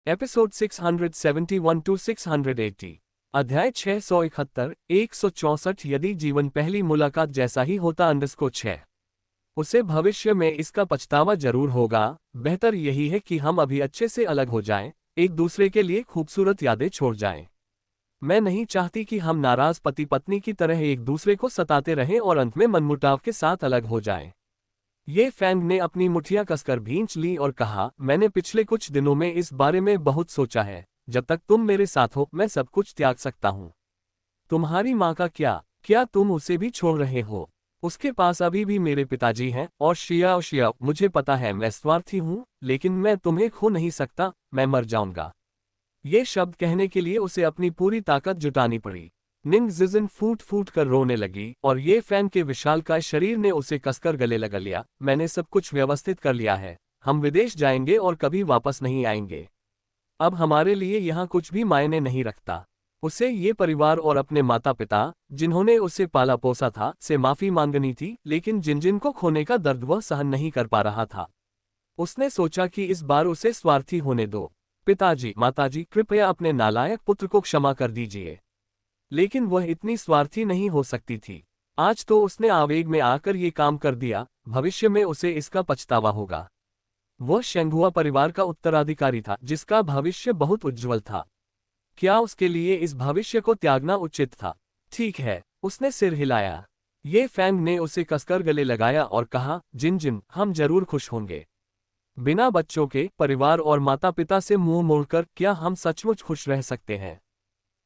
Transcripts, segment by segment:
Episode 671 to 680। अध्याय 671 164। यदि जीवन पहली मुलाकात जैसा ही होता अंडरस्कोर 6। उसे भविष्य में इसका पछतावा जरूर होगा। बेहतर यही है कि हम अभी अच्छे से अलग हो जाएं, एक दूसरे के लिए खूबसूरत यादें छोड़ जाएं। मैं नहीं चाहती कि हम नाराज पति पत्नी की तरह एक दूसरे को सताते रहें और अंत में मनमुटाव के साथ अलग हो जाएं। ये फैंग ने अपनी मुठियां कसकर भींच ली और कहा, मैंने पिछले कुछ दिनों में इस बारे में बहुत सोचा है। जब तक तुम मेरे साथ हो मैं सब कुछ त्याग सकता हूँ। तुम्हारी माँ का क्या तुम उसे भी छोड़ रहे हो? उसके पास अभी भी मेरे पिताजी हैं और शिया, मुझे पता है मैं स्वार्थी हूँ, लेकिन मैं तुम्हें खो नहीं सकता, मैं मर जाऊंगा। ये शब्द कहने के लिए उसे अपनी पूरी ताकत जुटानी पड़ी। निंग जिजिन फूट फूट कर रोने लगी और ये फैन के विशालकाय शरीर ने उसे कसकर गले लगा लिया। मैंने सब कुछ व्यवस्थित कर लिया है, हम विदेश जाएंगे और कभी वापस नहीं आएंगे। अब हमारे लिए यहाँ कुछ भी मायने नहीं रखता। उसे ये परिवार और अपने माता पिता, जिन्होंने उसे पाला पोसा था, से माफी मांगनी थी, लेकिन जिन को खोने का दर्द वह सहन नहीं कर पा रहा था। उसने सोचा कि इस बार उसे स्वार्थी होने दो। पिताजी, माताजी, कृपया अपने नालायक पुत्र को क्षमा कर दीजिए। लेकिन वह इतनी स्वार्थी नहीं हो सकती थी। आज तो उसने आवेग में आकर ये काम कर दिया, भविष्य में उसे इसका पछतावा होगा। वह शेंगुआ परिवार का उत्तराधिकारी था, जिसका भविष्य बहुत उज्जवल था। क्या उसके लिए इस भविष्य को त्यागना उचित था? ठीक है, उसने सिर हिलाया। ये फैंग ने उसे कसकर गले लगाया और कहा, जिन हम जरूर खुश होंगे। बिना बच्चों के परिवार और माता पिता से मुंह मोड़कर क्या हम सचमुच खुश रह सकते हैं?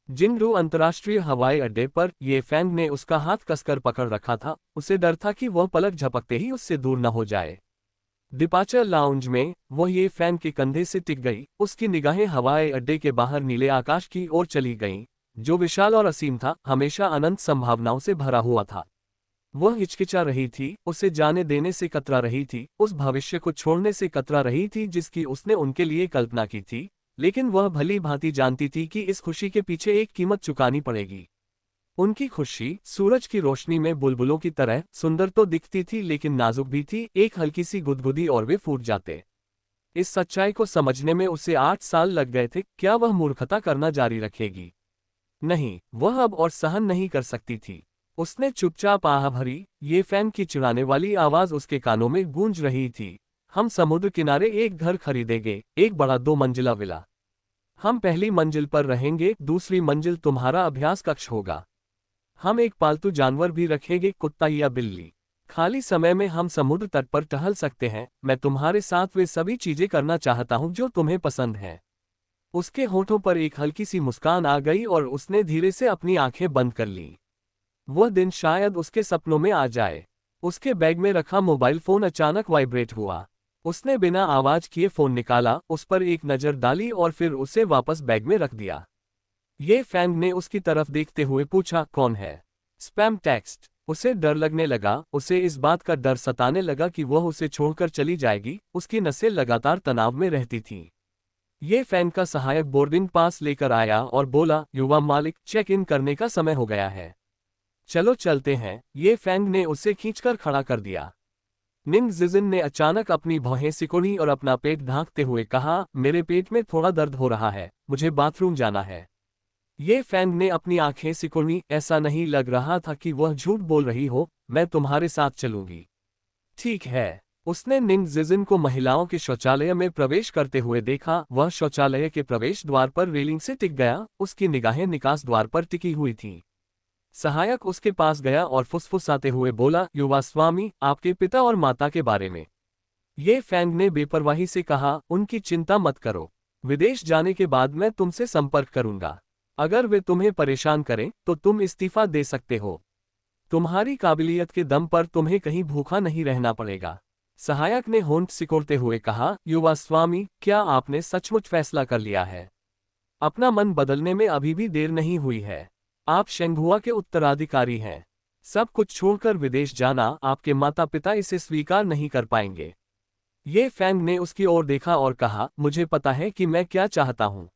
जिंगरू अंतर्राष्ट्रीय हवाई अड्डे पर ये फैंग ने उसका हाथ कसकर पकड़ रखा था। उसे डर था कि वह पलक झपकते ही उससे दूर न हो जाए। डिपार्चर लाउंज में वह ये फैंग के कंधे से टिक गई। उसकी निगाहें हवाई अड्डे के बाहर नीले आकाश की ओर चली गईं, जो विशाल और असीम था, हमेशा अनंत संभावनाओं से भरा हुआ था। वह हिचकिचा रही थी, उसे जाने देने से कतरा रही थी, उस भविष्य को छोड़ने से कतरा रही थी जिसकी उसने उनके लिए कल्पना की थी। लेकिन वह भली भांति जानती थी कि इस खुशी के पीछे एक कीमत चुकानी पड़ेगी। उनकी खुशी सूरज की रोशनी में बुलबुलों की तरह सुंदर तो दिखती थी, लेकिन नाजुक भी थी। एक हल्की सी गुदगुदी और वे फूट जाते। इस सच्चाई को समझने में उसे 8 साल लग गए थे। क्या वह मूर्खता करना जारी रखेगी? नहीं, वह अब और सहन नहीं कर सकती थी। उसने चुपचाप आह भरी। ये फैन की चिढ़ाने वाली आवाज उसके कानों में गूंज रही थी। हम समुद्र किनारे एक घर खरीदेंगे, एक बड़ा 2 मंजिला विला। हम पहली मंजिल पर रहेंगे, दूसरी मंजिल तुम्हारा अभ्यास कक्ष होगा। हम एक पालतू जानवर भी रखेंगे, कुत्ता या बिल्ली। खाली समय में हम समुद्र तट पर टहल सकते हैं। मैं तुम्हारे साथ वे सभी चीजें करना चाहता हूं जो तुम्हें पसंद है। उसके होठों पर एक हल्की सी मुस्कान आ गई और उसने धीरे से अपनी आंखें बंद कर लीं। वह दिन शायद उसके सपनों में आ जाए। उसके बैग में रखा मोबाइल फोन अचानक वाइब्रेट हुआ। उसने बिना आवाज किए फोन निकाला, उस पर एक नजर डाली और फिर उसे वापस बैग में रख दिया। ये फैंग ने उसकी तरफ देखते हुए पूछा, कौन है? Spam text. उसे डर लगने लगा। उसे इस बात का डर सताने लगा कि वह उसे छोड़कर चली जाएगी। उसकी नसें लगातार तनाव में रहती थीं। ये फैंग का सहायक बोर्डिंग पास लेकर आया और बोला, युवा मालिक, चेक इन करने का समय हो गया है। चलो चलते हैं। ये फैंग ने उसे खींचकर खड़ा कर दिया। निंग जिजिन ने अचानक अपनी भौहें सिकुड़ी और अपना पेट ढांकते हुए कहा, मेरे पेट में थोड़ा दर्द हो रहा है, मुझे बाथरूम जाना है। ये फैंग ने अपनी आंखें सिकुड़ी। ऐसा नहीं लग रहा था कि वह झूठ बोल रही हो। मैं तुम्हारे साथ चलूंगी। ठीक है। उसने निंग जिजिन को महिलाओं के शौचालय में प्रवेश करते हुए देखा। वह शौचालय के प्रवेश द्वार पर रेलिंग से टिक गया। उसकी निगाहें निकास द्वार पर टिकी हुई थीं। सहायक उसके पास गया और फुसफुसाते हुए बोला, युवा स्वामी, आपके पिता और माता के बारे में। ये फैंग ने बेपरवाही से कहा, उनकी चिंता मत करो। विदेश जाने के बाद मैं तुमसे संपर्क करूंगा। अगर वे तुम्हें परेशान करें तो तुम इस्तीफा दे सकते हो। तुम्हारी काबिलियत के दम पर तुम्हें कहीं भूखा नहीं रहना पड़ेगा। सहायक ने होंठ सिकोड़ते हुए कहा, युवा स्वामी, क्या आपने सचमुच फैसला कर लिया है? अपना मन बदलने में अभी भी देर नहीं हुई है। आप शेंगहुआ के उत्तराधिकारी हैं। सब कुछ छोड़कर विदेश जाना, आपके माता पिता इसे स्वीकार नहीं कर पाएंगे। ये फैंग ने उसकी ओर देखा और कहा, मुझे पता है कि मैं क्या चाहता हूं।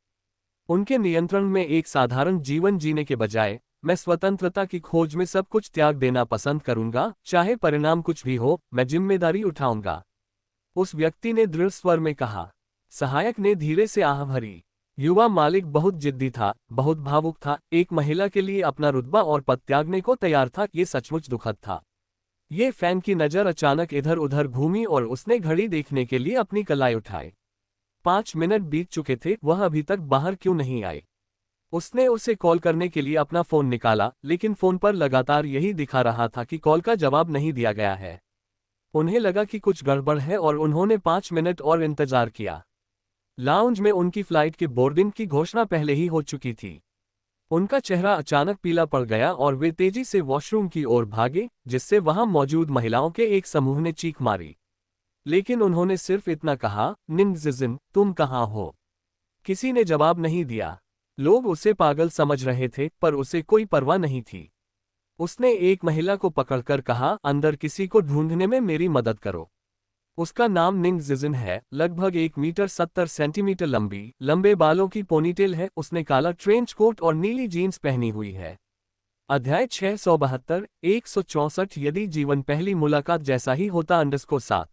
उनके नियंत्रण में एक साधारण जीवन जीने के बजाय मैं स्वतंत्रता की खोज में सब कुछ त्याग देना पसंद करूंगा। चाहे परिणाम कुछ भी हो, मैं जिम्मेदारी उठाऊंगा। उस व्यक्ति ने दृढ़ स्वर में कहा। सहायक ने धीरे से आह भरी। युवा मालिक बहुत जिद्दी था, बहुत भावुक था, एक महिला के लिए अपना रुतबा और पद त्यागने को तैयार था। ये सचमुच दुखद था। ये फैन की नज़र अचानक इधर उधर घूमी और उसने घड़ी देखने के लिए अपनी कलाई उठाई। 5 मिनट बीत चुके थे, वह अभी तक बाहर क्यों नहीं आई। उसने उसे कॉल करने के लिए अपना फोन निकाला, लेकिन फोन पर लगातार यही दिखा रहा था कि कॉल का जवाब नहीं दिया गया है। उन्हें लगा कि कुछ गड़बड़ है और उन्होंने 5 मिनट और इंतजार किया। लाउंज में उनकी फ्लाइट के बोर्डिंग की घोषणा पहले ही हो चुकी थी। उनका चेहरा अचानक पीला पड़ गया और वे तेजी से वॉशरूम की ओर भागे, जिससे वहां मौजूद महिलाओं के एक समूह ने चीख मारी। लेकिन उन्होंने सिर्फ इतना कहा, निंग जिजिन, तुम कहाँ हो? किसी ने जवाब नहीं दिया। लोग उसे पागल समझ रहे थे, पर उसे कोई परवाह नहीं थी। उसने एक महिला को पकड़कर कहा, अंदर किसी को ढूंढने में मेरी मदद करो। उसका नाम निंग जिजिन है, लगभग 1 मीटर 70 सेंटीमीटर लंबी, लंबे बालों की पोनीटेल है। उसने काला ट्रेंच कोट और नीली जीन्स पहनी हुई है। अध्याय 672 164 यदि जीवन पहली मुलाकात जैसा ही होता 7।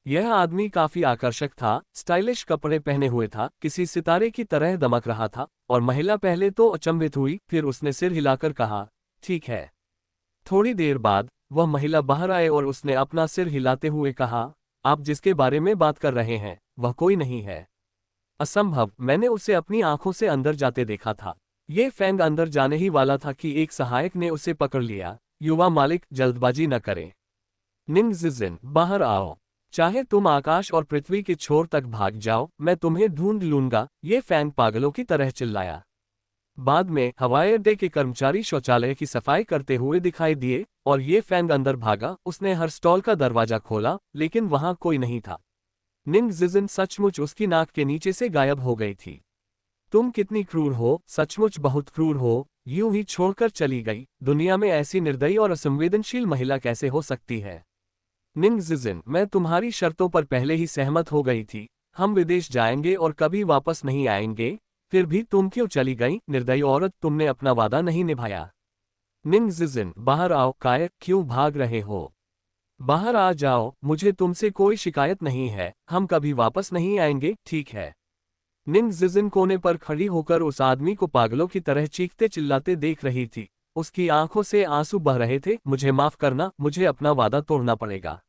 यह आदमी काफी आकर्षक था, स्टाइलिश कपड़े पहने हुए था, किसी सितारे की तरह दमक रहा था। और महिला पहले तो अचंभित हुई, फिर उसने सिर हिलाकर कहा, ठीक है। थोड़ी देर बाद वह महिला बाहर आए और उसने अपना सिर हिलाते हुए कहा, आप जिसके बारे में बात कर रहे हैं वह कोई नहीं है। असंभव, मैंने उसे अपनी आंखों से अंदर जाते देखा था। ये फैंग अंदर जाने ही वाला था कि एक सहायक ने उसे पकड़ लिया। युवा मालिक, जल्दबाजी न करें। निंग जिजिन, बाहर आओ। चाहे तुम आकाश और पृथ्वी के छोर तक भाग जाओ, मैं तुम्हें ढूंढ लूंगा। ये फैंग पागलों की तरह चिल्लाया। बाद में हवाई अड्डे के कर्मचारी शौचालय की सफाई करते हुए दिखाई दिए और ये फैंग अंदर भागा। उसने हर स्टॉल का दरवाजा खोला, लेकिन वहां कोई नहीं था। निंग जिजिन सचमुच उसकी नाक के नीचे से गायब हो गई थी। तुम कितनी क्रूर हो, सचमुच बहुत क्रूर हो, यूं ही छोड़कर चली गई। दुनिया में ऐसी निर्दयी और असंवेदनशील महिला कैसे हो सकती है? निंग जिजिन, मैं तुम्हारी शर्तों पर पहले ही सहमत हो गई थी। हम विदेश जाएंगे और कभी वापस नहीं आएंगे। फिर भी तुम क्यों चली गई, निर्दयी औरत, तुमने अपना वादा नहीं निभाया। निंग जिजिन, बाहर आओ। कायर, क्यों भाग रहे हो? बाहर आ जाओ, मुझे तुमसे कोई शिकायत नहीं है। हम कभी वापस नहीं आएंगे, ठीक है। निंग जिजिन कोने पर खड़ी होकर उस आदमी को पागलों की तरह चीखते चिल्लाते देख रही थी। उसकी आंखों से आंसू बह रहे थे। मुझे माफ करना, मुझे अपना वादा तोड़ना पड़ेगा।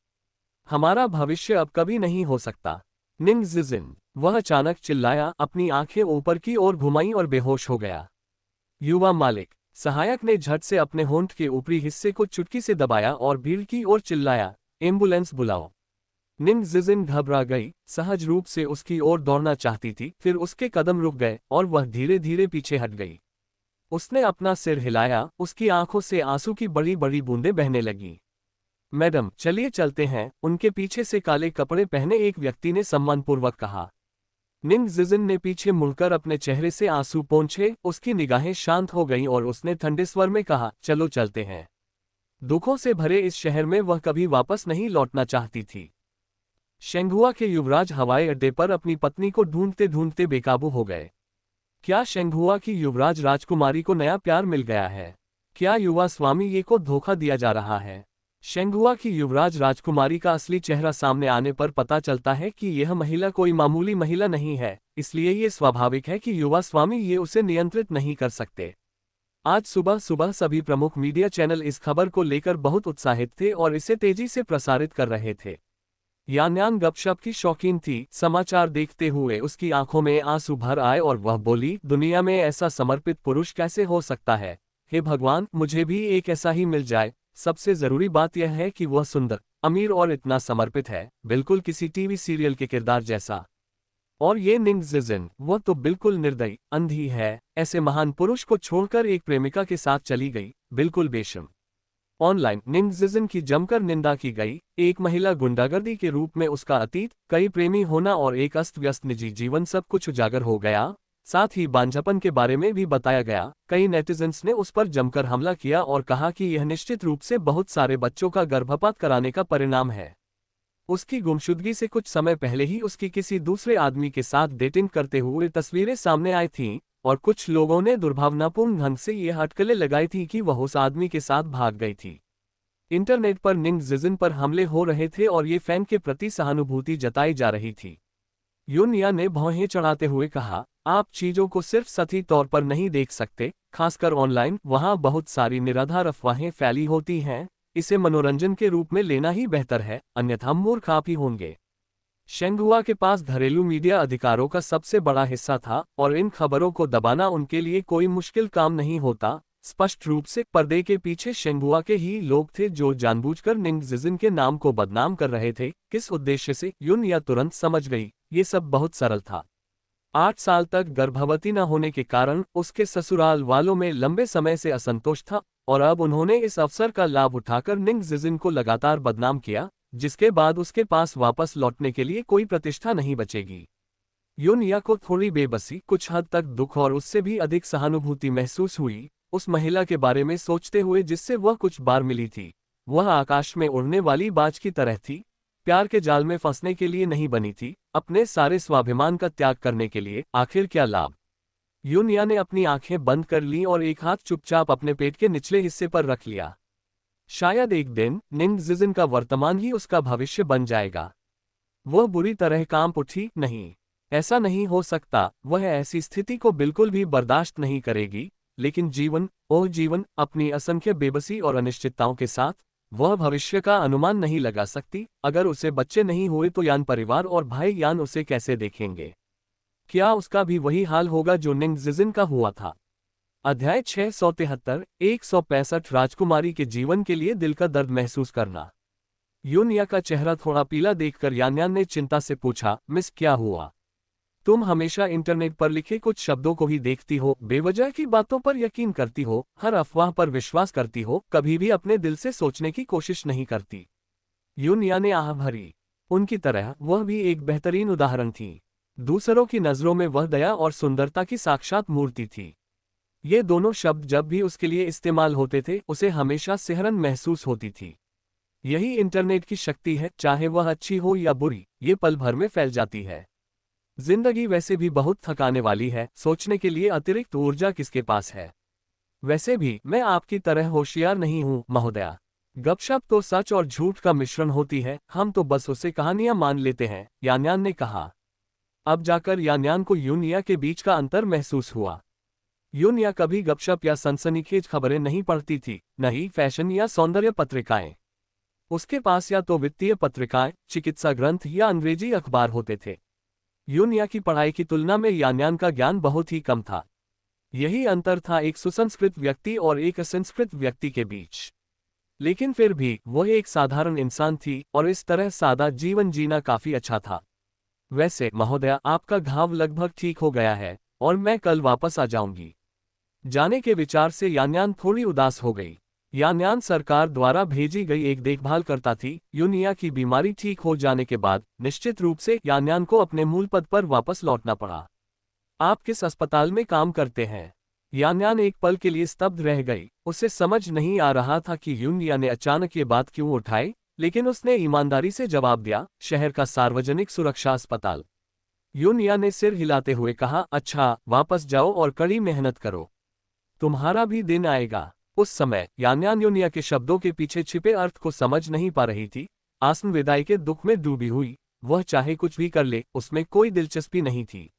हमारा भविष्य अब कभी नहीं हो सकता। निंग जिजिन, वह अचानक चिल्लाया, अपनी आंखें ऊपर की ओर घुमाई और बेहोश हो गया। युवा मालिक, सहायक ने झट से अपने होंठ के ऊपरी हिस्से को चुटकी से दबाया और भीड़ की ओर चिल्लाया, एम्बुलेंस बुलाओ। निंग जिजिन घबरा गई, सहज रूप से उसकी ओर दौड़ना चाहती थी, फिर उसके कदम रुक गए और वह धीरे धीरे पीछे हट गई। उसने अपना सिर हिलाया, उसकी आंखों से आंसू की बड़ी बड़ी बूंदें बहने लगीं। मैडम, चलिए चलते हैं, उनके पीछे से काले कपड़े पहने एक व्यक्ति ने सम्मानपूर्वक कहा। निंग जिजिन ने पीछे मुड़कर अपने चेहरे से आंसू पोंछे। उसकी निगाहें शांत हो गईं और उसने ठंडे स्वर में कहा, चलो चलते हैं। दुखों से भरे इस शहर में वह कभी वापस नहीं लौटना चाहती थी। शेंगहुआ के युवराज हवाई अड्डे पर अपनी पत्नी को ढूंढते ढूंढते बेकाबू हो गए। क्या शेंगहुआ की युवराज राजकुमारी को नया प्यार मिल गया है? क्या युवा स्वामी ये को धोखा दिया जा रहा है? शेंगहुआ की युवराज राजकुमारी का असली चेहरा सामने आने पर पता चलता है कि यह महिला कोई मामूली महिला नहीं है, इसलिए ये स्वाभाविक है कि युवा स्वामी ये उसे नियंत्रित नहीं कर सकते। आज सुबह सुबह सभी प्रमुख मीडिया चैनल इस खबर को लेकर बहुत उत्साहित थे और इसे तेजी से प्रसारित कर रहे थे। यान्यान गपशप की शौकीन थी। समाचार देखते हुए उसकी आंखों में आंसू भर आए और वह बोली, दुनिया में ऐसा समर्पित पुरुष कैसे हो सकता है? हे भगवान, मुझे भी एक ऐसा ही मिल जाए। सबसे जरूरी बात यह है कि वह सुंदर, अमीर और इतना समर्पित है, बिल्कुल किसी टीवी सीरियल के किरदार जैसा। और ये निंग जिजिन, वह तो बिल्कुल निर्दयी, अंधी है। ऐसे महान पुरुष को छोड़कर एक प्रेमिका के साथ चली गई, बिल्कुल बेशर्म। ऑनलाइन निंग जिजिन की जमकर निंदा की गई। एक महिला गुंडागर्दी के रूप में उसका अतीत, कई प्रेमी होना और एक अस्त व्यस्त निजी जीवन सब कुछ उजागर हो गया। साथ ही बांझपन के बारे में भी बताया गया। कई नेटिजन्स ने उस पर जमकर हमला किया और कहा कि यह निश्चित रूप से बहुत सारे बच्चों का गर्भपात कराने का परिणाम है। उसकी गुमशुदगी से कुछ समय पहले ही उसकी किसी दूसरे आदमी के साथ डेटिंग करते हुए तस्वीरें सामने आई थीं और कुछ लोगों ने दुर्भावनापूर्ण ढंग से ये अटकलें लगाई थी कि वह उस आदमी के साथ भाग गई थी। इंटरनेट पर निंग जिजिन पर हमले हो रहे थे और ये फैन के प्रति सहानुभूति जताई जा रही थी। यूनिया ने भौहें चढ़ाते हुए कहा, आप चीजों को सिर्फ सतही तौर पर नहीं देख सकते, खासकर ऑनलाइन, वहां बहुत सारी निराधार अफवाहें फैली होती हैं। इसे मनोरंजन के रूप में लेना ही बेहतर है, अन्यथा मूर्ख आप ही होंगे। शेंगुआ के पास घरेलू मीडिया अधिकारों का सबसे बड़ा हिस्सा था और इन खबरों को दबाना उनके लिए कोई मुश्किल काम नहीं होता। स्पष्ट रूप से पर्दे के पीछे शेंगुआ के ही लोग थे जो जानबूझकर निंग जिजिन के नाम को बदनाम कर रहे थे। किस उद्देश्य से, यूनिया तुरंत समझ गई। ये सब बहुत सरल था। 8 साल तक गर्भवती न होने के कारण उसके ससुराल वालों में लंबे समय से असंतोष था और अब उन्होंने इस अवसर का लाभ उठाकर निंग जिजिन को लगातार बदनाम किया, जिसके बाद उसके पास वापस लौटने के लिए कोई प्रतिष्ठा नहीं बचेगी। यूनिया को थोड़ी बेबसी, कुछ हद तक दुख और उससे भी अधिक सहानुभूति महसूस हुई उस महिला के बारे में सोचते हुए जिससे वह कुछ बार मिली थी। वह आकाश में उड़ने वाली बाज की तरह थी, प्यार के जाल में फंसने के लिए नहीं बनी थी, अपने सारे स्वाभिमान का त्याग करने के लिए। आखिर क्या लाभ? यूनिया ने अपनी आंखें बंद कर लीं और एक हाथ चुपचाप अपने पेट के निचले हिस्से पर रख लिया। शायद एक दिन निंग जिजिन का वर्तमान ही उसका भविष्य बन जाएगा। वह बुरी तरह कांप उठी। नहीं, ऐसा नहीं हो सकता। वह ऐसी स्थिति को बिल्कुल भी बर्दाश्त नहीं करेगी। लेकिन जीवन, ओह जीवन, अपनी असंख्य बेबसी और अनिश्चितताओं के साथ वह भविष्य का अनुमान नहीं लगा सकती। अगर उसे बच्चे नहीं हुए तो यान परिवार और भाई यान उसे कैसे देखेंगे? क्या उसका भी वही हाल होगा जो निंग जिजिन का हुआ था? अध्याय 673, 165 राजकुमारी के जीवन के लिए दिल का दर्द महसूस करना। यूनिया का चेहरा थोड़ा पीला देखकर यान्यान ने चिंता से पूछा, मिस, क्या हुआ? तुम हमेशा इंटरनेट पर लिखे कुछ शब्दों को ही देखती हो, बेवजह की बातों पर यकीन करती हो, हर अफवाह पर विश्वास करती हो, कभी भी अपने दिल से सोचने की कोशिश नहीं करती। यूनिया ने आह भरी। उनकी तरह वह भी एक बेहतरीन उदाहरण थी। दूसरों की नजरों में वह दया और सुंदरता की साक्षात मूर्ति थी। ये दोनों शब्द जब भी उसके लिए इस्तेमाल होते थे उसे हमेशा सिहरन महसूस होती थी। यही इंटरनेट की शक्ति है, चाहे वह अच्छी हो या बुरी, ये पल भर में फैल जाती है। जिंदगी वैसे भी बहुत थकाने वाली है, सोचने के लिए अतिरिक्त ऊर्जा किसके पास है? वैसे भी मैं आपकी तरह होशियार नहीं हूं, महोदया। गपशप तो सच और झूठ का मिश्रण होती है, हम तो बस उसे कहानियां मान लेते हैं, यान्यान ने कहा। अब जाकर यान्यान को यूनिया के बीच का अंतर महसूस हुआ। यूनिया कभी गपशप या सनसनीखेज खबरें नहीं पढ़ती थी, न ही फैशन या सौंदर्य पत्रिकाएं। उसके पास या तो वित्तीय पत्रिकाएं, चिकित्सा ग्रंथ या अंग्रेजी अखबार होते थे। यूनिया की पढ़ाई की तुलना में यान्यान का ज्ञान बहुत ही कम था। यही अंतर था एक सुसंस्कृत व्यक्ति और एक असंस्कृत व्यक्ति के बीच। लेकिन फिर भी वह एक साधारण इंसान थी और इस तरह सादा जीवन जीना काफी अच्छा था। वैसे महोदया, आपका घाव लगभग ठीक हो गया है और मैं कल वापस आ जाऊंगी। जाने के विचार से यान्यान थोड़ी उदास हो गई। यान्यान सरकार द्वारा भेजी गई एक देखभालकर्ता थी। यूनिया की बीमारी ठीक हो जाने के बाद निश्चित रूप से यान्यान को अपने मूल पद पर वापस लौटना पड़ा। आप किस अस्पताल में काम करते हैं? यान्यान एक पल के लिए स्तब्ध रह गई। उसे समझ नहीं आ रहा था कि यूनिया ने अचानक ये बात क्यों उठाई, लेकिन उसने ईमानदारी से जवाब दिया, शहर का सार्वजनिक सुरक्षा अस्पताल। यूनिया ने सिर हिलाते हुए कहा, अच्छा, वापस जाओ और कड़ी मेहनत करो। तुम्हारा भी दिन आएगा। उस समय यान्यान यूनिया के शब्दों के पीछे छिपे अर्थ को समझ नहीं पा रही थी। आसन विदाई के दुख में डूबी हुई, वह चाहे कुछ भी कर ले, उसमें कोई दिलचस्पी नहीं थी।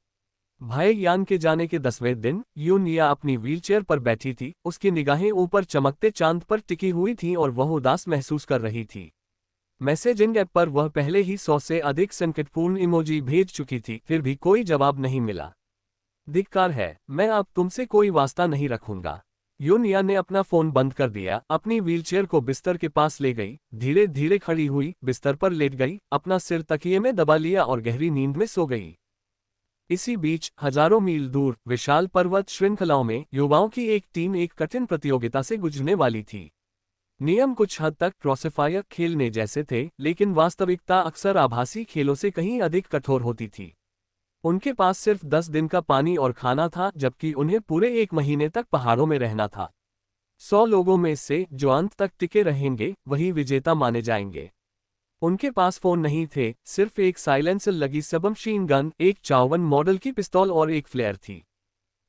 भाई यान के जाने के 10वें दिन यूनिया अपनी व्हीलचेयर पर बैठी थी। उसकी निगाहें ऊपर चमकते चांद पर टिकी हुई थीं और वह उदास महसूस कर रही थी। मैसेजिंग ऐप पर वह पहले ही 100 से अधिक संकटपूर्ण इमोजी भेज चुकी थी, फिर भी कोई जवाब नहीं मिला। धिक्कार है, मैं अब तुमसे कोई वास्ता नहीं रखूंगा। यूनिया ने अपना फोन बंद कर दिया, अपनी व्हीलचेयर को बिस्तर के पास ले गई, धीरे धीरे खड़ी हुई, बिस्तर पर लेट गई, अपना सिर तकिए में दबा लिया और गहरी नींद में सो गई। इसी बीच हजारों मील दूर विशाल पर्वत श्रृंखलाओं में युवाओं की एक टीम एक कठिन प्रतियोगिता से गुजरने वाली थी। नियम कुछ हद तक क्रॉसफायर खेलने जैसे थे, लेकिन वास्तविकता अक्सर आभासी खेलों से कहीं अधिक कठोर होती थी। उनके पास सिर्फ 10 दिन का पानी और खाना था, जबकि उन्हें पूरे 1 महीने तक पहाड़ों में रहना था। 100 लोगों में से जो अंत तक टिके रहेंगे वही विजेता माने जाएंगे। उनके पास फोन नहीं थे, सिर्फ एक साइलेंसर लगी सबमशीन गन, एक 54 मॉडल की पिस्तौल और एक फ्लेयर थी।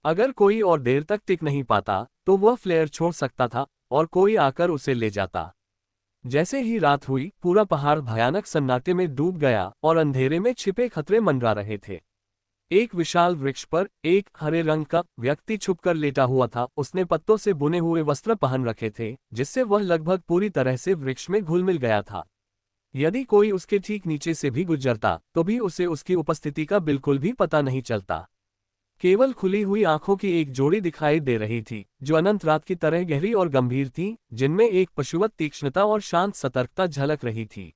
अगर कोई और देर तक टिक नहीं पाता तो वह फ्लेयर छोड़ सकता था और कोई आकर उसे ले जाता। जैसे ही रात हुई, पूरा पहाड़ भयानक सन्नाटे में डूब गया और अंधेरे में छिपे खतरे मंडरा रहे थे। एक विशाल वृक्ष पर एक हरे रंग का व्यक्ति छुपकर लेटा हुआ था। उसने पत्तों से बुने हुए वस्त्र पहन रखे थे, जिससे वह लगभग पूरी तरह से वृक्ष में घुल मिल गया था। यदि कोई उसके ठीक नीचे से भी गुजरता तो भी उसे उसकी उपस्थिति का बिल्कुल भी पता नहीं चलता। केवल खुली हुई आंखों की एक जोड़ी दिखाई दे रही थी, जो अनंत रात की तरह गहरी और गंभीर थी, जिनमें एक पशुवत तीक्ष्णता और शांत सतर्कता झलक रही थी।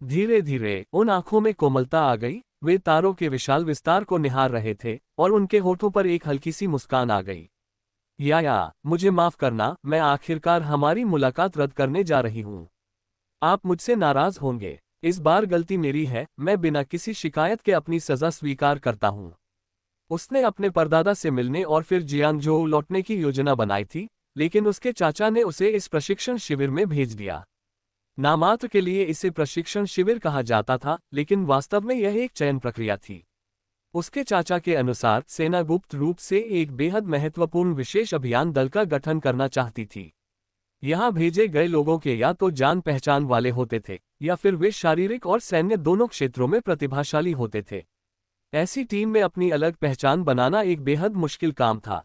धीरे धीरे उन आंखों में कोमलता आ गई। वे तारों के विशाल विस्तार को निहार रहे थे और उनके होठों पर एक हल्की सी मुस्कान आ गई। या, मुझे माफ करना, मैं आखिरकार हमारी मुलाकात रद्द करने जा रही हूँ। आप मुझसे नाराज होंगे। इस बार गलती मेरी है, मैं बिना किसी शिकायत के अपनी सजा स्वीकार करता हूँ। उसने अपने परदादा से मिलने और फिर जियांगजोउ लौटने की योजना बनाई थी, लेकिन उसके चाचा ने उसे इस प्रशिक्षण शिविर में भेज दिया। नामात्र के लिए इसे प्रशिक्षण शिविर कहा जाता था, लेकिन वास्तव में यह एक चयन प्रक्रिया थी। उसके चाचा के अनुसार सेना गुप्त रूप से एक बेहद महत्वपूर्ण विशेष अभियान दल का गठन करना चाहती थी। यहाँ भेजे गए लोगों के या तो जान पहचान वाले होते थे, या फिर वे शारीरिक और सैन्य दोनों क्षेत्रों में प्रतिभाशाली होते थे। ऐसी टीम में अपनी अलग पहचान बनाना एक बेहद मुश्किल काम था।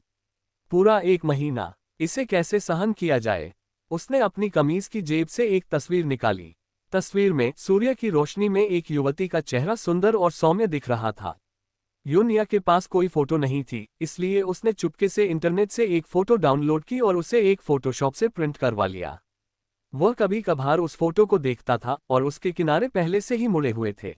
पूरा एक महीना इसे कैसे सहन किया जाए? उसने अपनी कमीज की जेब से एक तस्वीर निकाली। तस्वीर में सूर्य की रोशनी में एक युवती का चेहरा सुंदर और सौम्य दिख रहा था। यूनिया के पास कोई फोटो नहीं थी, इसलिए उसने चुपके से इंटरनेट से एक फोटो डाउनलोड की और उसे एक फोटोशॉप से प्रिंट करवा लिया। वह कभी कभार उस फोटो को देखता था और उसके किनारे पहले से ही मुड़े हुए थे।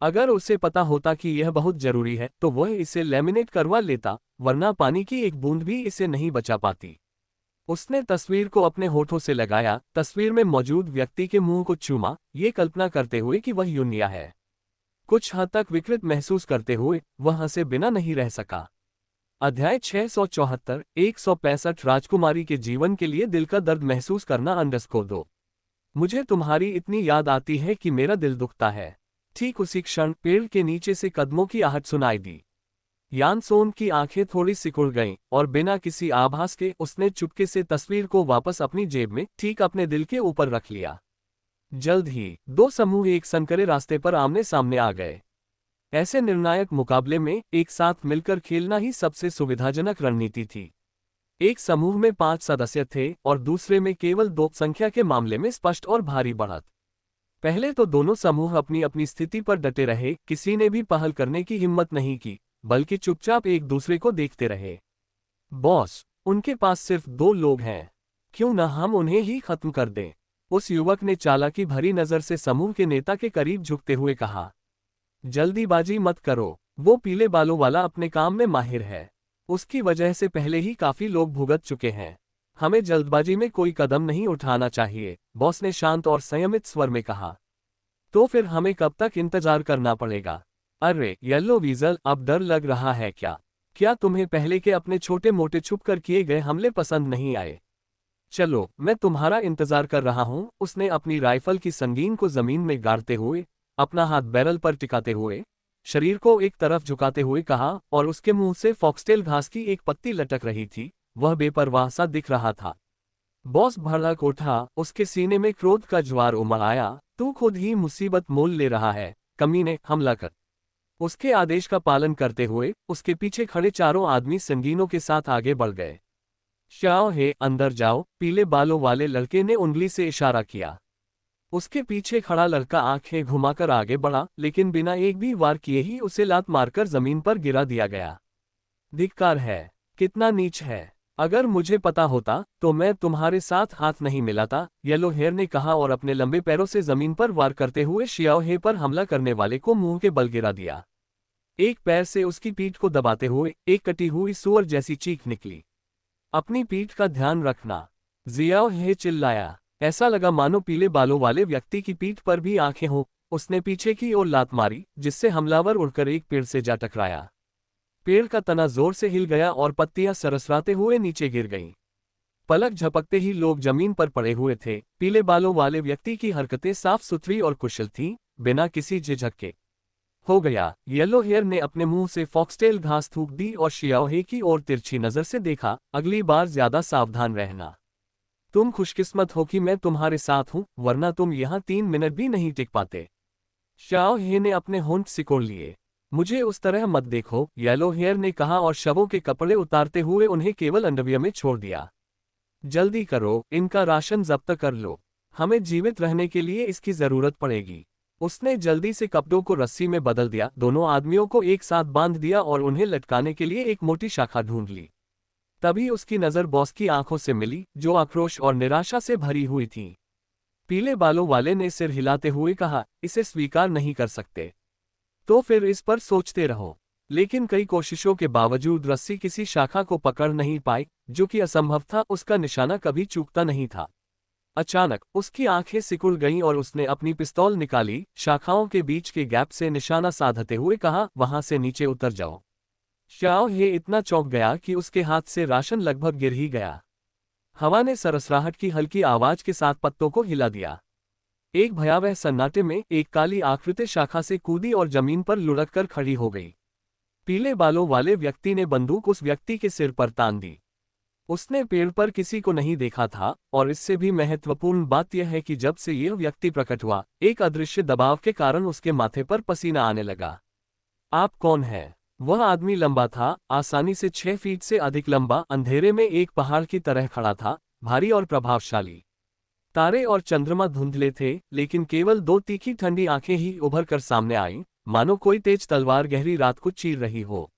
अगर उसे पता होता कि यह बहुत जरूरी है तो वह इसे लेमिनेट करवा लेता, वरना पानी की एक बूंद भी इसे नहीं बचा पाती। उसने तस्वीर को अपने होठों से लगाया, तस्वीर में मौजूद व्यक्ति के मुंह को चूमा, ये कल्पना करते हुए कि वह यूनिया है। कुछ हद तक विकृत महसूस करते हुए वह हंसे बिना नहीं रह सका। अध्याय 674 165 राजकुमारी के जीवन के लिए दिल का दर्द महसूस करना _2। मुझे तुम्हारी इतनी याद आती है कि मेरा दिल दुखता है। ठीक उसी क्षण पेड़ के नीचे से कदमों की आहट सुनाई दी। यानसोन की आंखें थोड़ी सिकुड़ गईं और बिना किसी आभास के उसने चुपके से तस्वीर को वापस अपनी जेब में ठीक अपने दिल के ऊपर रख लिया। जल्द ही दो समूह एक संकरे रास्ते पर आमने सामने आ गए। ऐसे निर्णायक मुकाबले में एक साथ मिलकर खेलना ही सबसे सुविधाजनक रणनीति थी। एक समूह में 5 सदस्य थे और दूसरे में केवल 2। संख्या के मामले में स्पष्ट और भारी बढ़त। पहले तो दोनों समूह अपनी अपनी स्थिति पर डटे रहे, किसी ने भी पहल करने की हिम्मत नहीं की, बल्कि चुपचाप एक दूसरे को देखते रहे। बॉस, उनके पास सिर्फ 2 लोग हैं, क्यों न हम उन्हें ही खत्म कर दें? उस युवक ने चालाकी भरी नजर से समूह के नेता के करीब झुकते हुए कहा। जल्दीबाजी मत करो, वो पीले बालों वाला अपने काम में माहिर है। उसकी वजह से पहले ही काफी लोग भुगत चुके हैं। हमें जल्दबाजी में कोई कदम नहीं उठाना चाहिए, बॉस ने शांत और संयमित स्वर में कहा। तो फिर हमें कब तक इंतजार करना पड़ेगा? अरे येलो वीजल, अब डर लग रहा है क्या? क्या तुम्हें पहले के अपने छोटे मोटे छुपकर किए गए हमले पसंद नहीं आए? चलो, मैं तुम्हारा इंतजार कर रहा हूं। उसने अपनी राइफल की संगीन को जमीन में गाड़ते हुए, अपना हाथ बैरल पर टिकाते हुए, शरीर को एक तरफ झुकाते हुए कहा, और उसके मुंह से फॉक्सटेल घास की एक पत्ती लटक रही थी। वह बेपरवाह सा दिख रहा था। बॉस भड़क उठा, उसके सीने में क्रोध का ज्वार उमड़ आया। तू खुद ही मुसीबत मोल ले रहा है, कमीने, हमला कर। उसके आदेश का पालन करते हुए उसके पीछे खड़े चारों आदमी संगीनों के साथ आगे बढ़ गए। श्याओ हे, अंदर जाओ, पीले बालों वाले लड़के ने उंगली से इशारा किया। उसके पीछे खड़ा लड़का आंखें घुमाकर आगे बढ़ा, लेकिन बिना एक भी वार किए ही उसे लात मारकर जमीन पर गिरा दिया गया। धिक्कार है, कितना नीच है। अगर मुझे पता होता तो मैं तुम्हारे साथ हाथ नहीं मिलाता, येलो हेयर ने कहा और अपने लंबे पैरों से जमीन पर वार करते हुए शियाओ हे पर हमला करने वाले को मुंह के बल गिरा दिया। एक पैर से उसकी पीठ को दबाते हुए एक कटी हुई सुअर जैसी चीख निकली। अपनी पीठ का ध्यान रखना, जियाओ हे चिल्लाया। ऐसा लगा मानो पीले बालों वाले व्यक्ति की पीठ पर भी आंखें हों। उसने पीछे की ओर लात मारी, जिससे हमलावर उड़कर एक पेड़ से जा टकराया। पेड़ का तना जोर से हिल गया और पत्तियां सरसराते हुए नीचे गिर गईं। पलक झपकते ही लोग जमीन पर पड़े हुए थे। पीले बालों वाले व्यक्ति की हरकतें साफ सुथरी और कुशल थीं, बिना किसी झिझक के। हो गया, येलो हेयर ने अपने मुंह से फॉक्सटेल घास थूक दी और शियाओ हे की ओर तिरछी नजर से देखा। अगली बार ज्यादा सावधान रहना। तुम खुशकिस्मत हो कि मैं तुम्हारे साथ हूं, वरना तुम यहाँ 3 मिनट भी नहीं टिक पाते। शाओ हे ने अपने होंठ सिकोड़ लिए। मुझे उस तरह मत देखो, येलो हेयर ने कहा और शवों के कपड़े उतारते हुए उन्हें केवल अंडरवियर में छोड़ दिया। जल्दी करो, इनका राशन जब्त कर लो। हमें जीवित रहने के लिए इसकी जरूरत पड़ेगी। उसने जल्दी से कपड़ों को रस्सी में बदल दिया, दोनों आदमियों को एक साथ बांध दिया और उन्हें लटकाने के लिए एक मोटी शाखा ढूंढ ली। तभी उसकी नजर बॉस की आंखों से मिली, जो आक्रोश और निराशा से भरी हुई थी। पीले बालों वाले ने सिर हिलाते हुए कहा, इसे स्वीकार नहीं कर सकते तो फिर इस पर सोचते रहो। लेकिन कई कोशिशों के बावजूद रस्सी किसी शाखा को पकड़ नहीं पाई, जो कि असंभव था, उसका निशाना कभी चूकता नहीं था। अचानक उसकी आंखें सिकुड़ गईं और उसने अपनी पिस्तौल निकाली, शाखाओं के बीच के गैप से निशाना साधते हुए कहा, वहां से नीचे उतर जाओ। शाओ हे इतना चौंक गया कि उसके हाथ से राशन लगभग गिर ही गया। हवा ने सरसराहट की हल्की आवाज के साथ पत्तों को हिला दिया। एक भयावह सन्नाटे में एक काली आकृति शाखा से कूदी और जमीन पर लुढ़क कर खड़ी हो गई। पीले बालों वाले व्यक्ति ने बंदूक उस व्यक्ति के सिर पर तान दी। उसने पेड़ पर किसी को नहीं देखा था, और इससे भी महत्वपूर्ण बात यह है कि जब से यह व्यक्ति प्रकट हुआ, एक अदृश्य दबाव के कारण उसके माथे पर पसीना आने लगा। आप कौन हैं? वह आदमी लंबा था, आसानी से 6 फीट से अधिक लंबा, अंधेरे में एक पहाड़ की तरह खड़ा था, भारी और प्रभावशाली। तारे और चंद्रमा धुंधले थे, लेकिन केवल 2 तीखी ठंडी आंखें ही उभर कर सामने आईं, मानो कोई तेज तलवार गहरी रात को चीर रही हो।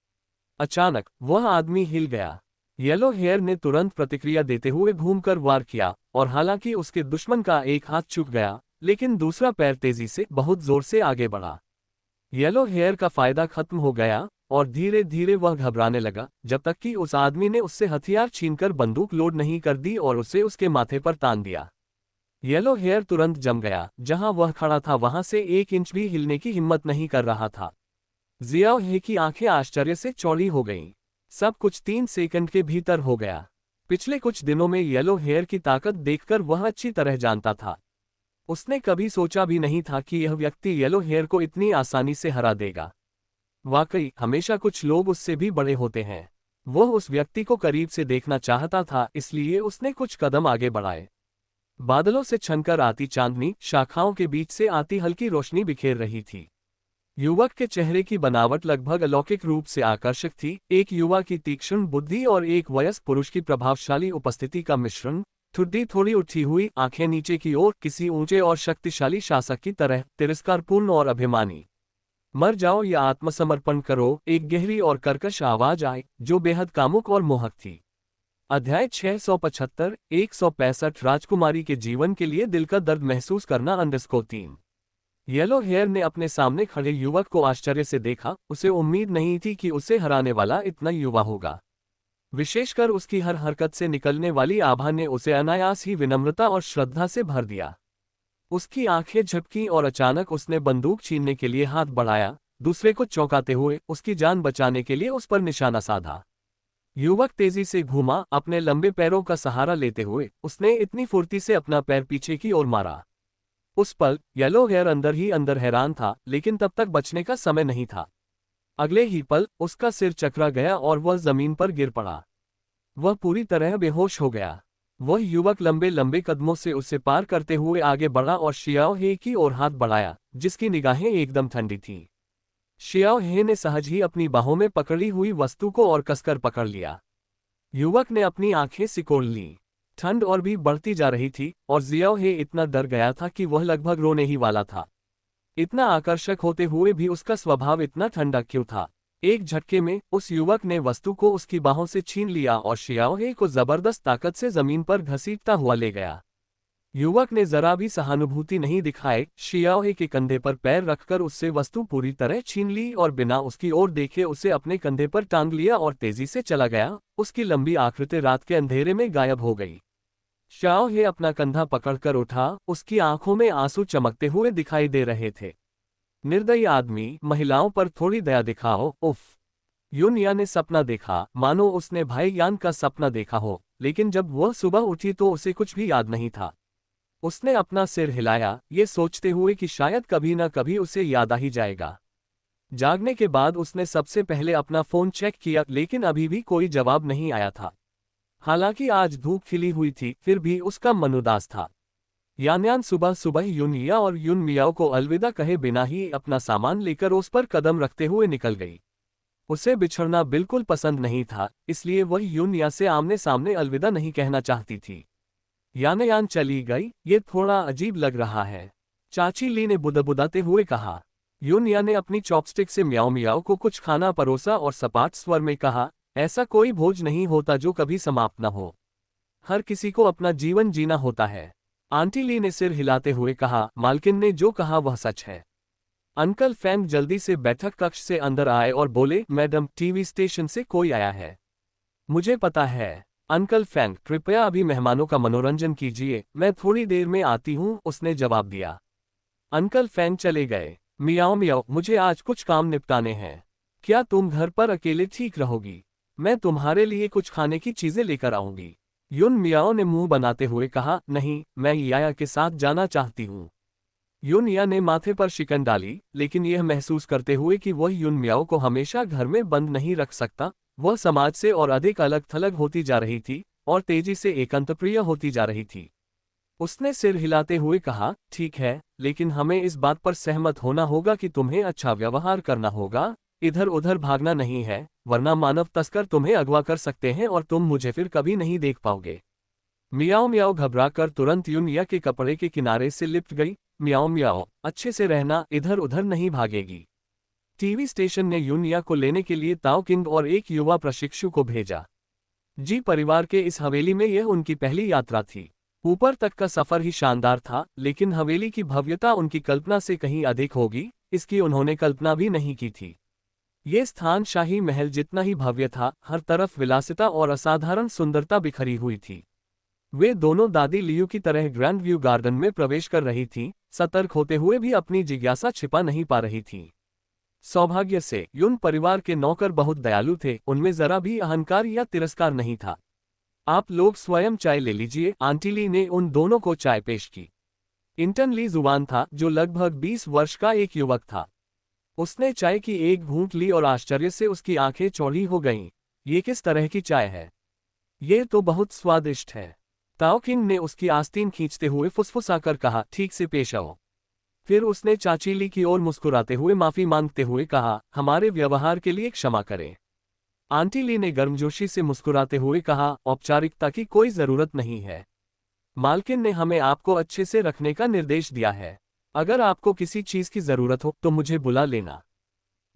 अचानक वह आदमी हिल गया। येलो हेयर ने तुरंत प्रतिक्रिया देते हुए घूमकर वार किया, और हालांकि उसके दुश्मन का एक हाथ चूक गया, लेकिन दूसरा पैर तेजी से बहुत जोर से आगे बढ़ा। येलो हेयर का फायदा खत्म हो गया, और धीरे धीरे वह घबराने लगा, जब तक कि उस आदमी ने उससे हथियार छीनकर बंदूक लोड नहीं कर दी और उसे उसके माथे पर तान दिया। येलो हेयर तुरंत जम गया, जहां वह खड़ा था वहां से 1 इंच भी हिलने की हिम्मत नहीं कर रहा था। जियाओ हे की आंखें आश्चर्य से चौड़ी हो गईं। सब कुछ 3 सेकंड के भीतर हो गया। पिछले कुछ दिनों में येलो हेयर की ताकत देखकर वह अच्छी तरह जानता था। उसने कभी सोचा भी नहीं था कि यह व्यक्ति येलो हेयर को इतनी आसानी से हरा देगा। वाकई, हमेशा कुछ लोग उससे भी बड़े होते हैं। वह उस व्यक्ति को करीब से देखना चाहता था, इसलिए उसने कुछ कदम आगे बढ़ाए। बादलों से छनकर आती चांदनी शाखाओं के बीच से आती हल्की रोशनी बिखेर रही थी। युवक के चेहरे की बनावट लगभग अलौकिक रूप से आकर्षक थी, एक युवा की तीक्ष्ण बुद्धि और एक वयस्क पुरुष की प्रभावशाली उपस्थिति का मिश्रण। ठुड्डी थोड़ी उठी हुई, आंखें नीचे की ओर, किसी ऊंचे और शक्तिशाली शासक की तरह, तिरस्कारपूर्ण और अभिमानी। मर जाओ या आत्मसमर्पण करो, एक गहरी और कर्कश आवाज आई, जो बेहद कामुक और मोहक थी। अध्याय 675 165 राजकुमारी के जीवन के लिए दिल का दर्द महसूस करना _3। येलो हेयर ने अपने सामने खड़े युवक को आश्चर्य से देखा। उसे उम्मीद नहीं थी कि उसे हराने वाला इतना युवा होगा। विशेषकर उसकी हर हरकत से निकलने वाली आभा ने उसे अनायास ही विनम्रता और श्रद्धा से भर दिया। उसकी आंखें झपकीं और अचानक उसने बंदूक छीनने के लिए हाथ बढ़ाया, दूसरे को चौंकाते हुए उसकी जान बचाने के लिए उस पर निशाना साधा। युवक तेजी से घूमा, अपने लंबे पैरों का सहारा लेते हुए उसने इतनी फुर्ती से अपना पैर पीछे की ओर मारा। उस पल येलो हेयर अंदर ही अंदर हैरान था, लेकिन तब तक बचने का समय नहीं था। अगले ही पल उसका सिर चकरा गया और वह जमीन पर गिर पड़ा। वह पूरी तरह बेहोश हो गया। वह युवक लंबे लंबे कदमों से उसे पार करते हुए आगे बढ़ा और शियाओ हे की ओर हाथ बढ़ाया, जिसकी निगाहें एकदम ठंडी थीं। शियाओ हे ने सहज ही अपनी बाहों में पकड़ी हुई वस्तु को और कसकर पकड़ लिया। युवक ने अपनी आंखें सिकोड़ लीं। ठंड और भी बढ़ती जा रही थी, और जियाओ हे इतना डर गया था कि वह लगभग रोने ही वाला था। इतना आकर्षक होते हुए भी उसका स्वभाव इतना ठंडा क्यों था? एक झटके में उस युवक ने वस्तु को उसकी बाहों से छीन लिया और शियाओ हे को जबरदस्त ताकत से जमीन पर घसीटता हुआ ले गया। युवक ने जरा भी सहानुभूति नहीं दिखाए, शियाओ हे के कंधे पर पैर रखकर उससे वस्तु पूरी तरह छीन ली और बिना उसकी ओर देखे उसे अपने कंधे पर टांग लिया और तेजी से चला गया। उसकी लंबी आकृति रात के अंधेरे में गायब हो गई। शाओ हे अपना कंधा पकड़कर उठा, उसकी आंखों में आंसू चमकते हुए दिखाई दे रहे थे। निर्दयी आदमी, महिलाओं पर थोड़ी दया दिखाओ। उफ। युनया ने सपना देखा, मानो उसने भाई यान का सपना देखा हो, लेकिन जब वह सुबह उठी तो उसे कुछ भी याद नहीं था। उसने अपना सिर हिलाया, ये सोचते हुए कि शायद कभी न कभी उसे याद आ ही जाएगा। जागने के बाद उसने सबसे पहले अपना फोन चेक किया, लेकिन अभी भी कोई जवाब नहीं आया था। हालांकि आज धूप खिली हुई थी, फिर भी उसका मन उदास था। यानयान सुबह सुबह युनया और युन मियाओ को अलविदा कहे बिना ही अपना सामान लेकर उस पर कदम रखते हुए निकल गई। उसे बिछड़ना बिल्कुल पसंद नहीं था, इसलिए वह युनया से आमने सामने अलविदा नहीं कहना चाहती थी। यानयान चली गई, ये थोड़ा अजीब लग रहा है, चाची ली ने बुदबुदाते हुए कहा। युनया ने अपनी चॉपस्टिक से म्याओ म्याओ को कुछ खाना परोसा और सपाट स्वर में कहा, ऐसा कोई भोज नहीं होता जो कभी समाप्त न हो। हर किसी को अपना जीवन जीना होता है। आंटी ली ने सिर हिलाते हुए कहा, मालकिन ने जो कहा वह सच है। अंकल फैंग जल्दी से बैठक कक्ष से अंदर आए और बोले, मैडम, टीवी स्टेशन से कोई आया है। मुझे पता है। अंकल फैंग, कृपया अभी मेहमानों का मनोरंजन कीजिए, मैं थोड़ी देर में आती हूँ, उसने जवाब दिया। अंकल फैंग चले गए। मियाओ मियाओ, मुझे आज कुछ काम निपटाने हैं। क्या तुम घर पर अकेले ठीक रहोगी? मैं तुम्हारे लिए कुछ खाने की चीजें लेकर आऊंगी। युन मियाओ ने मुंह बनाते हुए कहा, नहीं, मैं याया के साथ जाना चाहती हूँ। युन या ने माथे पर शिकन डाली, लेकिन यह महसूस करते हुए कि वह युन मियाओ को हमेशा घर में बंद नहीं रख सकता। वह समाज से और अधिक अलग थलग होती जा रही थी और तेजी से एकांतप्रिय होती जा रही थी। उसने सिर हिलाते हुए कहा, ठीक है, लेकिन हमें इस बात पर सहमत होना होगा कि तुम्हें अच्छा व्यवहार करना होगा, इधर उधर भागना नहीं है, वरना मानव तस्कर तुम्हें अगवा कर सकते हैं और तुम मुझे फिर कभी नहीं देख पाओगे। मियाओ मियाओ घबराकर तुरंत युनया के कपड़े के किनारे से लिपट गई। मियाओ मियाओ, अच्छे से रहना, इधर उधर नहीं भागेगी। टीवी स्टेशन ने युनया को लेने के लिए ताओ किंग और एक युवा प्रशिक्षु को भेजा। जी परिवार के इस हवेली में यह उनकी पहली यात्रा थी। ऊपर तक का सफर ही शानदार था, लेकिन हवेली की भव्यता उनकी कल्पना से कहीं अधिक होगी, इसकी उन्होंने कल्पना भी नहीं की थी। ये स्थान शाही महल जितना ही भव्य था, हर तरफ विलासिता और असाधारण सुंदरता बिखरी हुई थी। वे दोनों दादी लियू की तरह ग्रैंड व्यू गार्डन में प्रवेश कर रही थीं, सतर्क होते हुए भी अपनी जिज्ञासा छिपा नहीं पा रही थीं। सौभाग्य से युन परिवार के नौकर बहुत दयालु थे, उनमें जरा भी अहंकार या तिरस्कार नहीं था। आप लोग स्वयं चाय ले लीजिए, आंटी ली ने उन दोनों को चाय पेश की। इंटन ली जुबान था, जो लगभग 20 वर्ष का एक युवक था। उसने चाय की एक घूंट ली और आश्चर्य से उसकी आंखें चौड़ी हो गईं। ये किस तरह की चाय है? ये तो बहुत स्वादिष्ट है। ताओ किंग ने उसकी आस्तीन खींचते हुए फुसफुसाकर कहा, ठीक से पेश आओ। फिर उसने चाची ली की ओर मुस्कुराते हुए माफी मांगते हुए कहा, हमारे व्यवहार के लिए क्षमा करें। आंटी ली ने गर्मजोशी से मुस्कुराते हुए कहा, औपचारिकता की कोई जरूरत नहीं है। मालकिन ने हमें आपको अच्छे से रखने का निर्देश दिया है। अगर आपको किसी चीज की जरूरत हो तो मुझे बुला लेना।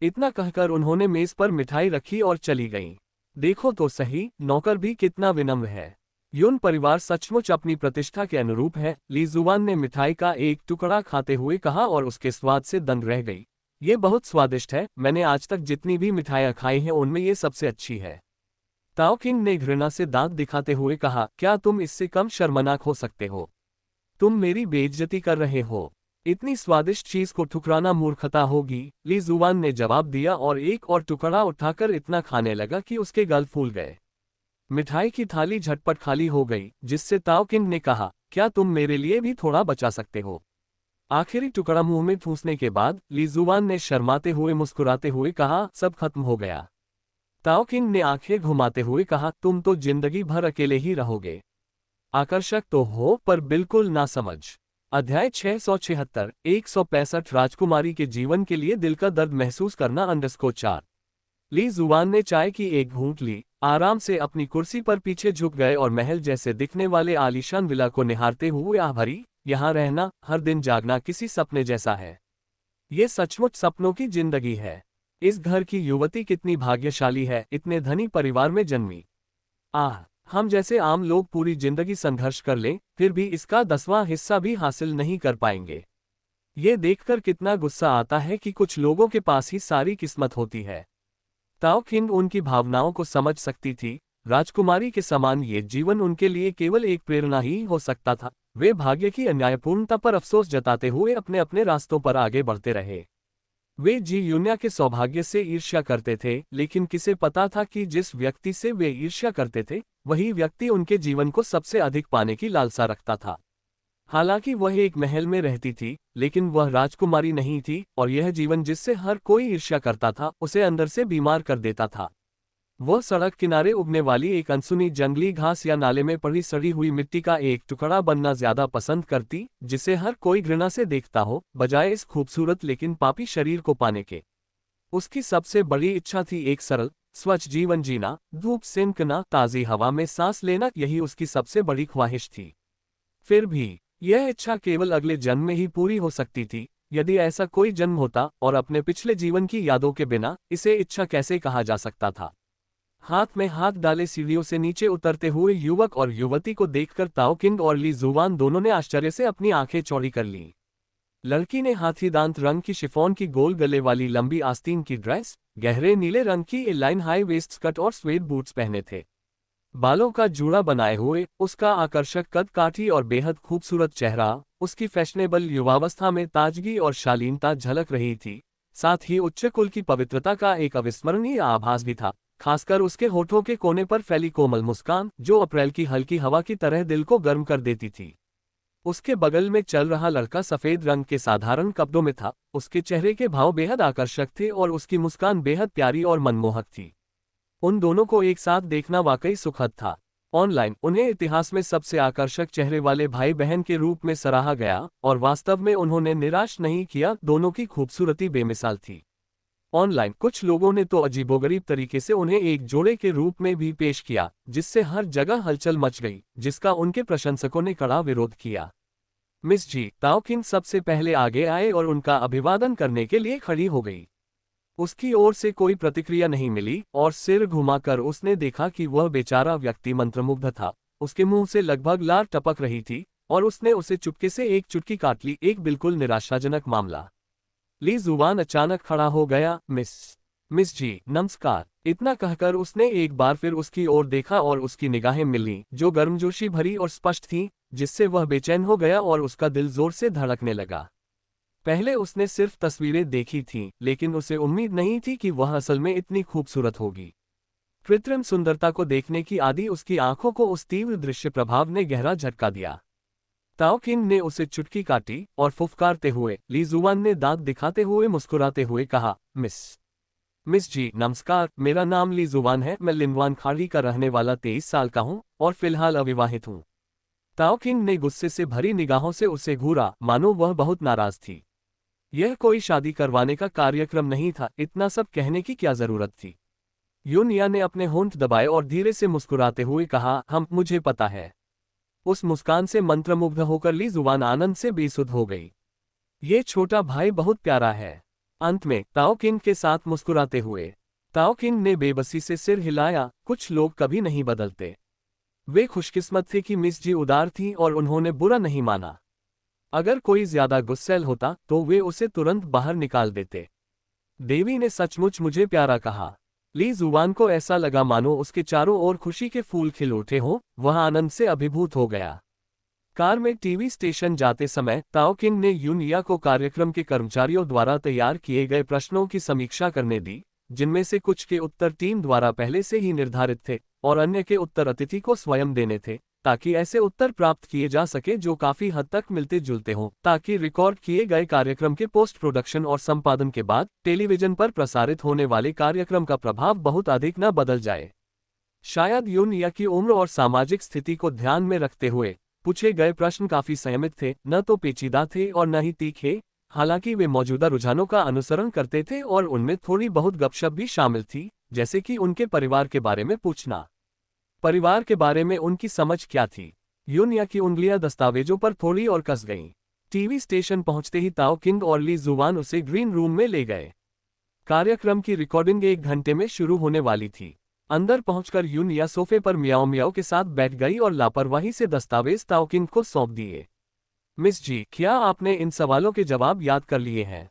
इतना कहकर उन्होंने मेज पर मिठाई रखी और चली गईं। देखो तो सही, नौकर भी कितना विनम्र है। युन परिवार सचमुच अपनी प्रतिष्ठा के अनुरूप है। ली जुबान ने मिठाई का एक टुकड़ा खाते हुए कहा और उसके स्वाद से दंग रह गई। ये बहुत स्वादिष्ट है, मैंने आज तक जितनी भी मिठाइयाँ खाई हैं उनमें ये सबसे अच्छी है। ताओ किंग ने घृणा से दांत दिखाते हुए कहा, क्या तुम इससे कम शर्मनाक हो सकते हो? तुम मेरी बेइज्जती कर रहे हो। इतनी स्वादिष्ट चीज को ठुकराना मूर्खता होगी, ली जुबान ने जवाब दिया और एक और टुकड़ा उठाकर इतना खाने लगा कि उसके गाल फूल गए। मिठाई की थाली झटपट खाली हो गई, जिससे ताओ किंग ने कहा, क्या तुम मेरे लिए भी थोड़ा बचा सकते हो? आखिरी टुकड़ा मुंह में ठूंसने के बाद ली जुबान ने शर्माते हुए मुस्कुराते हुए कहा, सब खत्म हो गया। ताओ किंग ने आंखें घुमाते हुए कहा, तुम तो जिंदगी भर अकेले ही रहोगे। आकर्षक तो हो, पर बिल्कुल ना समझ। अध्याय 676 165 राजकुमारी के जीवन के लिए दिल का दर्द महसूस करना _4। ली जुबान ने चाय की एक घूंट ली, आराम से अपनी कुर्सी पर पीछे झुक गए और महल जैसे दिखने वाले आलीशान विला को निहारते हुए आह भरी, यहाँ रहना, हर दिन जागना किसी सपने जैसा है। ये सचमुच सपनों की जिंदगी है। इस घर की युवती कितनी भाग्यशाली है, इतने धनी परिवार में जन्मी। आह, हम जैसे आम लोग पूरी जिंदगी संघर्ष कर लें, फिर भी इसका 10वां हिस्सा भी हासिल नहीं कर पाएंगे। ये देखकर कितना गुस्सा आता है कि कुछ लोगों के पास ही सारी किस्मत होती है। ताओ किंग उनकी भावनाओं को समझ सकती थी। राजकुमारी के समान ये जीवन उनके लिए केवल एक प्रेरणा ही हो सकता था। वे भाग्य की अन्यायपूर्णता पर अफसोस जताते हुए अपने अपने रास्तों पर आगे बढ़ते रहे। वे जी यून्या के सौभाग्य से ईर्ष्या करते थे, लेकिन किसे पता था कि जिस व्यक्ति से वे ईर्ष्या करते थे, वही व्यक्ति उनके जीवन को सबसे अधिक पाने की लालसा रखता था। हालांकि वह एक महल में रहती थी, लेकिन वह राजकुमारी नहीं थी, और यह जीवन जिससे हर कोई ईर्ष्या करता था, उसे अंदर से बीमार कर देता था। वह सड़क किनारे उगने वाली एक अनसुनी जंगली घास या नाले में पड़ी सड़ी हुई मिट्टी का एक टुकड़ा बनना ज्यादा पसंद करती, जिसे हर कोई घृणा से देखता हो, बजाय इस खूबसूरत लेकिन पापी शरीर को पाने के। उसकी सबसे बड़ी इच्छा थी एक सरल, स्वच्छ जीवन जीना, धूप सेंकना, ताज़ी हवा में सांस लेना, यही उसकी सबसे बड़ी ख्वाहिश थी। फिर भी यह इच्छा केवल अगले जन्म में ही पूरी हो सकती थी। यदि ऐसा कोई जन्म होता और अपने पिछले जीवन की यादों के बिना, इसे इच्छा कैसे कहा जा सकता था। हाथ में हाथ डाले सीढ़ियों से नीचे उतरते हुए युवक और युवती को देखकर ताओ किंग और ली जुवान दोनों ने आश्चर्य से अपनी आंखें चौड़ी कर लीं। लड़की ने हाथी दांत रंग की शिफॉन की गोल गले वाली लंबी आस्तीन की ड्रेस, गहरे नीले रंग की लाइन हाई वेस्ट स्कर्ट और स्वेड बूट्स पहने थे। बालों का जूड़ा बनाए हुए उसका आकर्षक कद काठी और बेहद खूबसूरत चेहरा, उसकी फैशनेबल युवावस्था में ताजगी और शालीनता झलक रही थी। साथ ही उच्च कुल की पवित्रता का एक अविस्मरणीय आभास भी था, खासकर उसके होठों के कोने पर फैली कोमल मुस्कान, जो अप्रैल की हल्की हवा की तरह दिल को गर्म कर देती थी। उसके बगल में चल रहा लड़का सफेद रंग के साधारण कपड़ों में था। उसके चेहरे के भाव बेहद आकर्षक थे और उसकी मुस्कान बेहद प्यारी और मनमोहक थी। उन दोनों को एक साथ देखना वाकई सुखद था। ऑनलाइन उन्हें इतिहास में सबसे आकर्षक चेहरे वाले भाई बहन के रूप में सराहा गया और वास्तव में उन्होंने निराश नहीं किया, दोनों की खूबसूरती बेमिसाल थी। ऑनलाइन कुछ लोगों ने तो अजीबोगरीब तरीके से उन्हें एक जोड़े के रूप में भी पेश किया, जिससे हर जगह हलचल मच गई, जिसका उनके प्रशंसकों ने कड़ा विरोध किया। मिस जी ताओ किंग सबसे पहले आगे आए और उनका अभिवादन करने के लिए खड़ी हो गई। उसकी ओर से कोई प्रतिक्रिया नहीं मिली और सिर घुमाकर उसने देखा कि वह बेचारा व्यक्ति मंत्रमुग्ध था। उसके मुंह से लगभग लार टपक रही थी और उसने उसे चुपके से एक चुटकी काट ली। एक बिल्कुल निराशाजनक मामला। ली जुबान अचानक खड़ा हो गया। मिस जी नमस्कार, इतना कहकर उसने एक बार फिर उसकी ओर देखा और उसकी निगाहें मिलीं, जो गर्मजोशी भरी और स्पष्ट थीं, जिससे वह बेचैन हो गया और उसका दिल जोर से धड़कने लगा। पहले उसने सिर्फ तस्वीरें देखी थीं, लेकिन उसे उम्मीद नहीं थी कि वह असल में इतनी खूबसूरत होगी। कृत्रिम सुंदरता को देखने की आदि उसकी आंखों को उस तीव्र दृश्य प्रभाव ने गहरा झटका दिया। ताओ किंग ने उसे चुटकी काटी और फुफकारते हुए, ली जुआन ने दांत दिखाते हुए मुस्कुराते हुए कहा, मिस जी नमस्कार, मेरा नाम ली जुआन है, मैं लिनवान खाड़ी का रहने वाला 23 साल का हूँ और फिलहाल अविवाहित हूँ। ताओ किंग ने गुस्से से भरी निगाहों से उसे घूरा, मानो वह बहुत नाराज थी। यह कोई शादी करवाने का कार्यक्रम नहीं था, इतना सब कहने की क्या जरूरत थी। यूनिया ने अपने होंठ दबाए और धीरे से मुस्कुराते हुए कहा, मुझे पता है। उस मुस्कान से मंत्रमुग्ध होकर ली जुबान आनंद से बेसुध हो गई। ये छोटा भाई बहुत प्यारा है। अंत में ताओ किंग के साथ मुस्कुराते हुए ताओ किंग ने बेबसी से सिर हिलाया। कुछ लोग कभी नहीं बदलते। वे खुशकिस्मत थे कि मिस जी उदार थीं और उन्होंने बुरा नहीं माना। अगर कोई ज्यादा गुस्सैल होता तो वे उसे तुरंत बाहर निकाल देते। देवी ने सचमुच मुझे प्यारा कहा। ली जुबान को ऐसा लगा मानो उसके चारों ओर खुशी के फूल खिल उठे हों, वह आनंद से अभिभूत हो गया। कार में टीवी स्टेशन जाते समय ताओ किंग ने यूनिया को कार्यक्रम के कर्मचारियों द्वारा तैयार किए गए प्रश्नों की समीक्षा करने दी, जिनमें से कुछ के उत्तर टीम द्वारा पहले से ही निर्धारित थे और अन्य के उत्तर अतिथि को स्वयं देने थे, ताकि ऐसे उत्तर प्राप्त किए जा सके जो काफी हद तक मिलते जुलते हों, ताकि रिकॉर्ड किए गए कार्यक्रम के पोस्ट प्रोडक्शन और संपादन के बाद टेलीविजन पर प्रसारित होने वाले कार्यक्रम का प्रभाव बहुत अधिक न बदल जाए। शायद यूनिया की उम्र और सामाजिक स्थिति को ध्यान में रखते हुए पूछे गए प्रश्न काफी संयमित थे, न तो पेचीदा थे और न ही तीखे। हालांकि वे मौजूदा रुझानों का अनुसरण करते थे और उनमें थोड़ी बहुत गपशप भी शामिल थी, जैसे कि उनके परिवार के बारे में पूछना। परिवार के बारे में उनकी समझ क्या थी। यूनिया की उंगलियां दस्तावेजों पर थोड़ी और कस गईं। टीवी स्टेशन पहुंचते ही ताओ किंग और ली जुबान उसे ग्रीन रूम में ले गए। कार्यक्रम की रिकॉर्डिंग 1 घंटे में शुरू होने वाली थी। अंदर पहुंचकर यूनिया सोफे पर मियाओ मियाओ के साथ बैठ गई और लापरवाही से दस्तावेज ताओ किंग को सौंप दिए। मिस जी, क्या आपने इन सवालों के जवाब याद कर लिए हैं?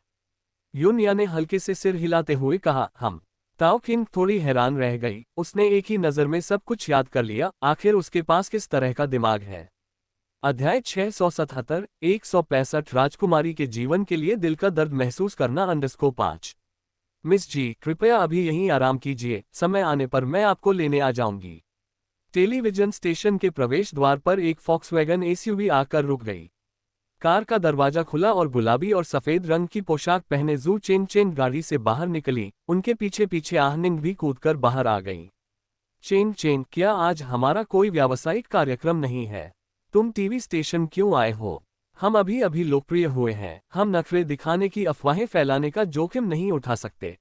यूनिया ने हल्के से सिर हिलाते हुए कहा, हम। ताओ किंग थोड़ी हैरान रह गई। उसने एक ही नज़र में सब कुछ याद कर लिया। आखिर उसके पास किस तरह का दिमाग है। अध्याय 677 165 राजकुमारी के जीवन के लिए दिल का दर्द महसूस करना _5। मिस जी, कृपया अभी यहीं आराम कीजिए, समय आने पर मैं आपको लेने आ जाऊंगी। टेलीविजन स्टेशन के प्रवेश द्वार पर एक फॉक्सवैगन एसयूवी आकर रुक गई। कार का दरवाजा खुला और गुलाबी और सफेद रंग की पोशाक पहने जू चेन गाड़ी से बाहर निकली। उनके पीछे पीछे आहनिंग भी कूदकर बाहर आ गई। चेन चेन, क्या आज हमारा कोई व्यावसायिक कार्यक्रम नहीं है? तुम टीवी स्टेशन क्यों आए हो? हम अभी अभी लोकप्रिय हुए हैं, हम नखरे दिखाने की अफवाहें फैलाने का जोखिम नहीं उठा सकते।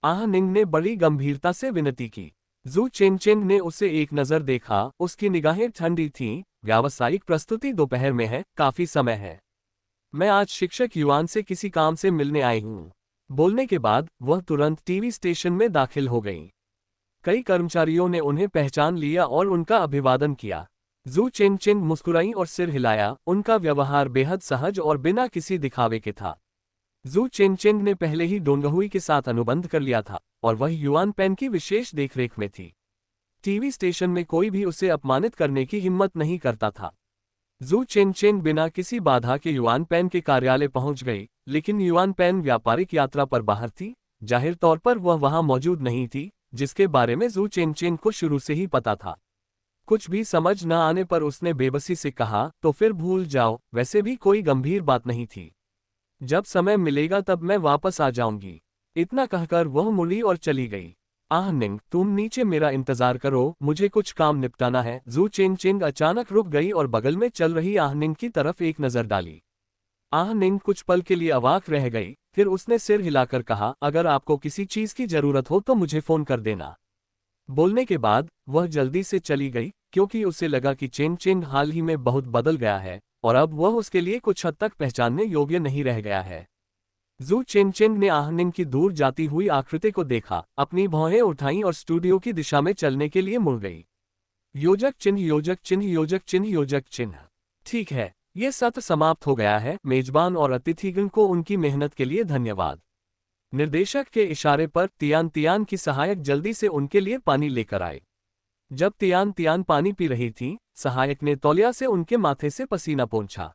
आह निंग ने बड़ी गंभीरता से विनती की। जू चेनचेंग ने उसे एक नजर देखा, उसकी निगाहें ठंडी थीं। व्यावसायिक प्रस्तुति दोपहर में है, काफी समय है। मैं आज शिक्षक युआन से किसी काम से मिलने आई हूँ। बोलने के बाद वह तुरंत टीवी स्टेशन में दाखिल हो गई। कई कर्मचारियों ने उन्हें पहचान लिया और उनका अभिवादन किया। जू चेनचेंग मुस्कुराई और सिर हिलाया, उनका व्यवहार बेहद सहज और बिना किसी दिखावे के था। जू चेनचेंग ने पहले ही डोंगहुई के साथ अनुबंध कर लिया था और वह युआन पेन की विशेष देखरेख में थी। टीवी स्टेशन में कोई भी उसे अपमानित करने की हिम्मत नहीं करता था। जू चेनचेंग बिना किसी बाधा के युआन पेन के कार्यालय पहुंच गई, लेकिन युआन पेन व्यापारिक यात्रा पर बाहर थी। जाहिर तौर पर वह वहां मौजूद नहीं थी, जिसके बारे में जू चेनचेंग को शुरू से ही पता था। कुछ भी समझ न आने पर उसने बेबसी से कहा, तो फिर भूल जाओ, वैसे भी कोई गंभीर बात नहीं थी। जब समय मिलेगा तब मैं वापस आ जाऊंगी। इतना कहकर वह मुड़ी और चली गई। आह निंग, तुम नीचे मेरा इंतजार करो, मुझे कुछ काम निपटाना है। जू चेनचेंग अचानक रुक गई और बगल में चल रही आह निंग की तरफ एक नजर डाली। आह निंग कुछ पल के लिए अवाक रह गई, फिर उसने सिर हिलाकर कहा, अगर आपको किसी चीज की जरूरत हो तो मुझे फोन कर देना। बोलने के बाद वह जल्दी से चली गई, क्योंकि उसे लगा कि चेनचेंग हाल ही में बहुत बदल गया है और अब वह उसके लिए कुछ हद तक पहचानने योग्य नहीं रह गया है। जू चेनचेंग ने आहनिंग की दूर जाती हुई आकृति को देखा, अपनी भौहें उठाईं और स्टूडियो की दिशा में चलने के लिए मुड़ गई। योजक चिन्ह योजक चिन्ह योजक चिन्ह योजक चिन्ह। ठीक है, ये सत्र समाप्त हो गया है। मेजबान और अतिथिगण को उनकी मेहनत के लिए धन्यवाद। निर्देशक के इशारे पर तियान तियान की सहायक जल्दी से उनके लिए पानी लेकर आए। जब तियान तियान पानी पी रही थी, सहायक ने तौलिया से उनके माथे से पसीना पोंछा।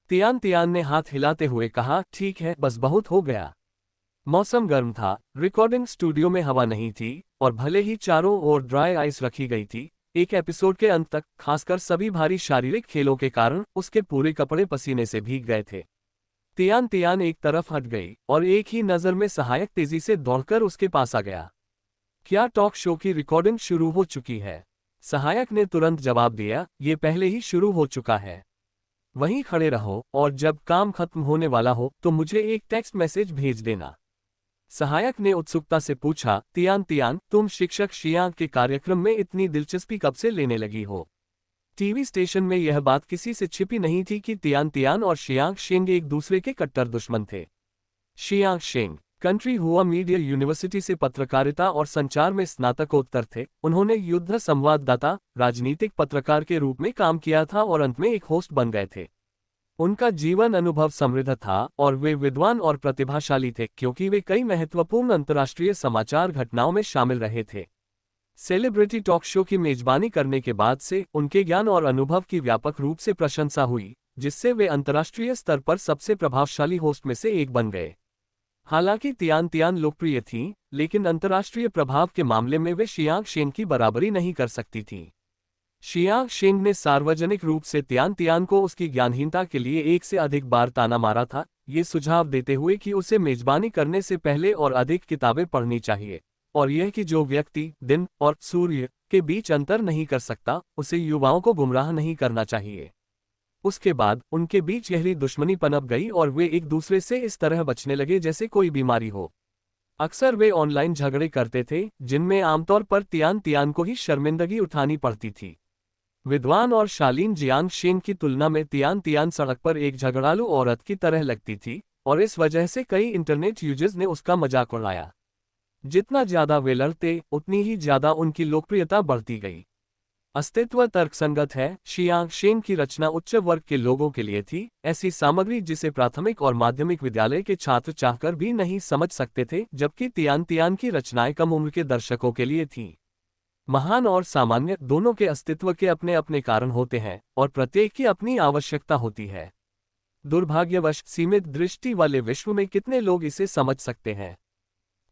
तियान तियान ने हाथ हिलाते हुए कहा, ठीक है, बस बहुत हो गया। मौसम गर्म था, रिकॉर्डिंग स्टूडियो में हवा नहीं थी, और भले ही चारों ओर ड्राई आइस रखी गई थी, एक एपिसोड के अंत तक, खासकर सभी भारी शारीरिक खेलों के कारण, उसके पूरे कपड़े पसीने से भीग गए थे। तियान तियान एक तरफ हट गई, और एक ही नज़र में सहायक तेजी से दौड़कर उसके पास आ गया। क्या टॉक शो की रिकॉर्डिंग शुरू हो चुकी है? सहायक ने तुरंत जवाब दिया, ये पहले ही शुरू हो चुका है। वहीं खड़े रहो, और जब काम खत्म होने वाला हो तो मुझे एक टेक्स्ट मैसेज भेज देना। सहायक ने उत्सुकता से पूछा, तियान तियान, तुम शिक्षक शियांग के कार्यक्रम में इतनी दिलचस्पी कब से लेने लगी हो? टीवी स्टेशन में यह बात किसी से छिपी नहीं थी कि तियान तियान और शियांग शेंग एक दूसरे के कट्टर दुश्मन थे। शियांग शेंग कंट्री हुआ मीडिया यूनिवर्सिटी से पत्रकारिता और संचार में स्नातकोत्तर थे। उन्होंने युद्ध संवाददाता, राजनीतिक पत्रकार के रूप में काम किया था और अंत में एक होस्ट बन गए थे। उनका जीवन अनुभव समृद्ध था और वे विद्वान और प्रतिभाशाली थे, क्योंकि वे कई महत्वपूर्ण अंतर्राष्ट्रीय समाचार घटनाओं में शामिल रहे थे। सेलिब्रिटी टॉक शो की मेजबानी करने के बाद से उनके ज्ञान और अनुभव की व्यापक रूप से प्रशंसा हुई, जिससे वे अंतर्राष्ट्रीय स्तर पर सबसे प्रभावशाली होस्ट में से एक बन गए। हालांकि तियान तियान लोकप्रिय थीं, लेकिन अंतर्राष्ट्रीय प्रभाव के मामले में वे शियांग शेंग की बराबरी नहीं कर सकती थीं। शियांग शेंग ने सार्वजनिक रूप से तियान तियान को उसकी ज्ञानहीनता के लिए एक से अधिक बार ताना मारा था, ये सुझाव देते हुए कि उसे मेजबानी करने से पहले और अधिक किताबें पढ़नी चाहिए, और यह कि जो व्यक्ति दिन और सूर्य के बीच अंतर नहीं कर सकता, उसे युवाओं को गुमराह नहीं करना चाहिए। उसके बाद उनके बीच गहरी दुश्मनी पनप गई और वे एक दूसरे से इस तरह बचने लगे जैसे कोई बीमारी हो। अक्सर वे ऑनलाइन झगड़े करते थे, जिनमें आमतौर पर तियान तियान को ही शर्मिंदगी उठानी पड़ती थी। विद्वान और शालीन जियांग शेंग की तुलना में तियान तियान सड़क पर एक झगड़ालू औरत की तरह लगती थी, और इस वजह से कई इंटरनेट यूजर्स ने उसका मजाक उड़ाया। जितना ज्यादा वे लड़ते, उतनी ही ज्यादा उनकी लोकप्रियता बढ़ती गई। अस्तित्व तर्कसंगत है। शियांग शेंग की रचना उच्च वर्ग के लोगों के लिए थी, ऐसी सामग्री जिसे प्राथमिक और माध्यमिक विद्यालय के छात्र चाहकर भी नहीं समझ सकते थे, जबकि तियान तियान की रचनाएं कम उम्र के दर्शकों के लिए थीं। महान और सामान्य दोनों के अस्तित्व के अपने अपने कारण होते हैं, और प्रत्येक की अपनी आवश्यकता होती है। दुर्भाग्यवश सीमित दृष्टि वाले विश्व में कितने लोग इसे समझ सकते हैं?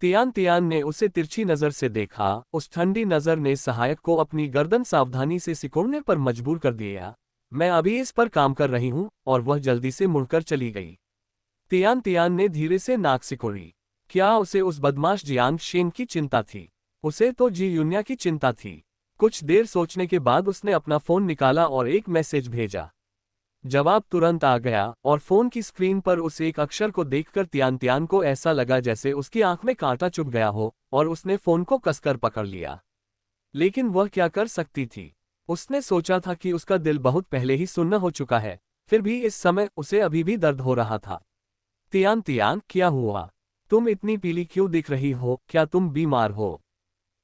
तियान तियान ने उसे तिरछी नजर से देखा। उस ठंडी नजर ने सहायक को अपनी गर्दन सावधानी से सिकोड़ने पर मजबूर कर दिया। मैं अभी इस पर काम कर रही हूं, और वह जल्दी से मुड़कर चली गई। तियान तियान ने धीरे से नाक सिकोड़ी। क्या उसे उस बदमाश जियांग शेंग की चिंता थी? उसे तो जी यून्या की चिंता थी। कुछ देर सोचने के बाद उसने अपना फोन निकाला और एक मैसेज भेजा। जवाब तुरंत आ गया और फोन की स्क्रीन पर उस एक अक्षर को देखकर तियान तियान को ऐसा लगा जैसे उसकी आंख में कांटा चुभ गया हो और उसने फोन को कसकर पकड़ लिया। लेकिन वह क्या कर सकती थी? उसने सोचा था कि उसका दिल बहुत पहले ही सुन्न हो चुका है, फिर भी इस समय उसे अभी भी दर्द हो रहा था। तियान तियान, क्या हुआ? तुम इतनी पीली क्यों दिख रही हो? क्या तुम बीमार हो?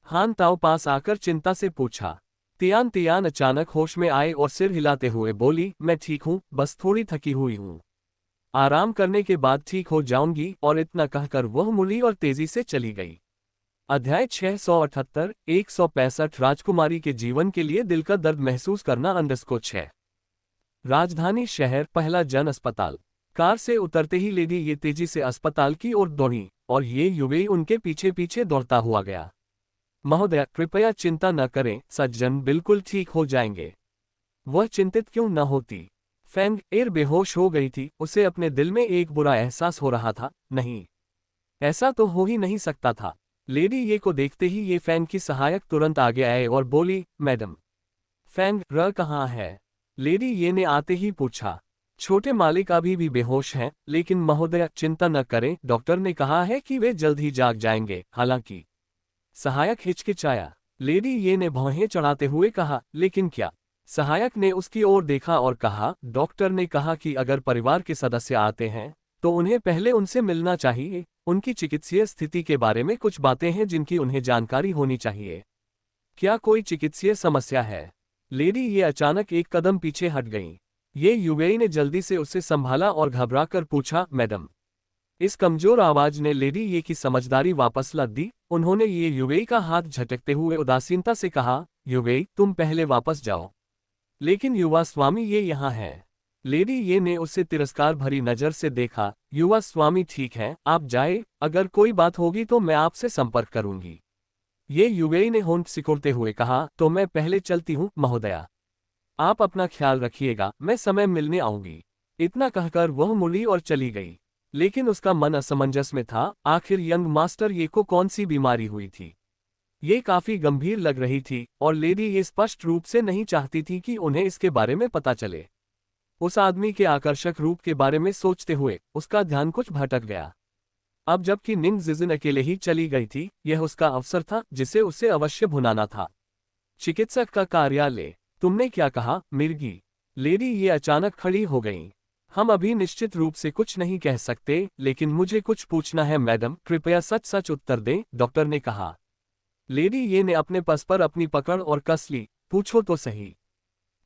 हान ताओ पास आकर चिंता से पूछा। तियान तियान अचानक होश में आए और सिर हिलाते हुए बोली, मैं ठीक हूँ, बस थोड़ी थकी हुई हूँ। आराम करने के बाद ठीक हो जाऊंगी। और इतना कहकर वह मुड़ी और तेजी से चली गई। अध्याय 678 165 राजकुमारी के जीवन के लिए दिल का दर्द महसूस करना अंडरस्कोर 6। राजधानी शहर, पहला जन अस्पताल। कार से उतरते ही लेडी ये तेजी से अस्पताल की ओर दौड़ी और ये युवई उनके पीछे पीछे दौड़ता हुआ गया। महोदया, कृपया चिंता न करें, सज्जन बिल्कुल ठीक हो जाएंगे। वह चिंतित क्यों न होती? फैंग एर बेहोश हो गई थी। उसे अपने दिल में एक बुरा एहसास हो रहा था। नहीं, ऐसा तो हो ही नहीं सकता था। लेडी ये को देखते ही ये फैंग की सहायक तुरंत आगे आए और बोली, मैडम फैंग र कहाँ है? लेडी ये ने आते ही पूछा। छोटे मालिक अभी भी बेहोश हैं, लेकिन महोदया चिंता न करें, डॉक्टर ने कहा है कि वे जल्द ही जाग जाएंगे। हालांकि सहायक हिचकिचाया। लेडी ये ने भौहें चढ़ाते हुए कहा, लेकिन क्या? सहायक ने उसकी ओर देखा और कहा, डॉक्टर ने कहा कि अगर परिवार के सदस्य आते हैं तो उन्हें पहले उनसे मिलना चाहिए। उनकी चिकित्सीय स्थिति के बारे में कुछ बातें हैं जिनकी उन्हें जानकारी होनी चाहिए। क्या कोई चिकित्सीय समस्या है? लेडी ये अचानक एक कदम पीछे हट गईं। ये युवई ने जल्दी से उसे संभाला और घबराकर पूछा, मैडम। इस कमजोर आवाज ने लेडी ये की समझदारी वापस ला दी। उन्होंने ये युवई का हाथ झटकते हुए उदासीनता से कहा, युवई तुम पहले वापस जाओ। लेकिन युवा स्वामी ये यहाँ है। लेडी ये ने उसे तिरस्कार भरी नजर से देखा। युवा स्वामी ठीक है, आप जाए, अगर कोई बात होगी तो मैं आपसे संपर्क करूंगी। ये युवई ने होंठ सिकोड़ते हुए कहा, तो मैं पहले चलती हूँ महोदया। आप अपना ख्याल रखिएगा, मैं समय मिलने आऊंगी। इतना कहकर वह मुड़ी और चली गई। लेकिन उसका मन असमंजस में था। आखिर यंग मास्टर ये को कौन सी बीमारी हुई थी? ये काफी गंभीर लग रही थी और लेडी ये स्पष्ट रूप से नहीं चाहती थी कि उन्हें इसके बारे में पता चले। उस आदमी के आकर्षक रूप के बारे में सोचते हुए उसका ध्यान कुछ भटक गया। अब जबकि निंग जिजिन अकेले ही चली गई थी, यह उसका अवसर था जिसे उसे अवश्य भुनाना था। चिकित्सक का कार्यालय। तुमने क्या कहा, मिर्गी? लेडी ये अचानक खड़ी हो गई। हम अभी निश्चित रूप से कुछ नहीं कह सकते, लेकिन मुझे कुछ पूछना है मैडम, कृपया सच सच उत्तर दें, डॉक्टर ने कहा। लेडी ये ने अपने पस पर अपनी पकड़ और कस ली। पूछो तो सही,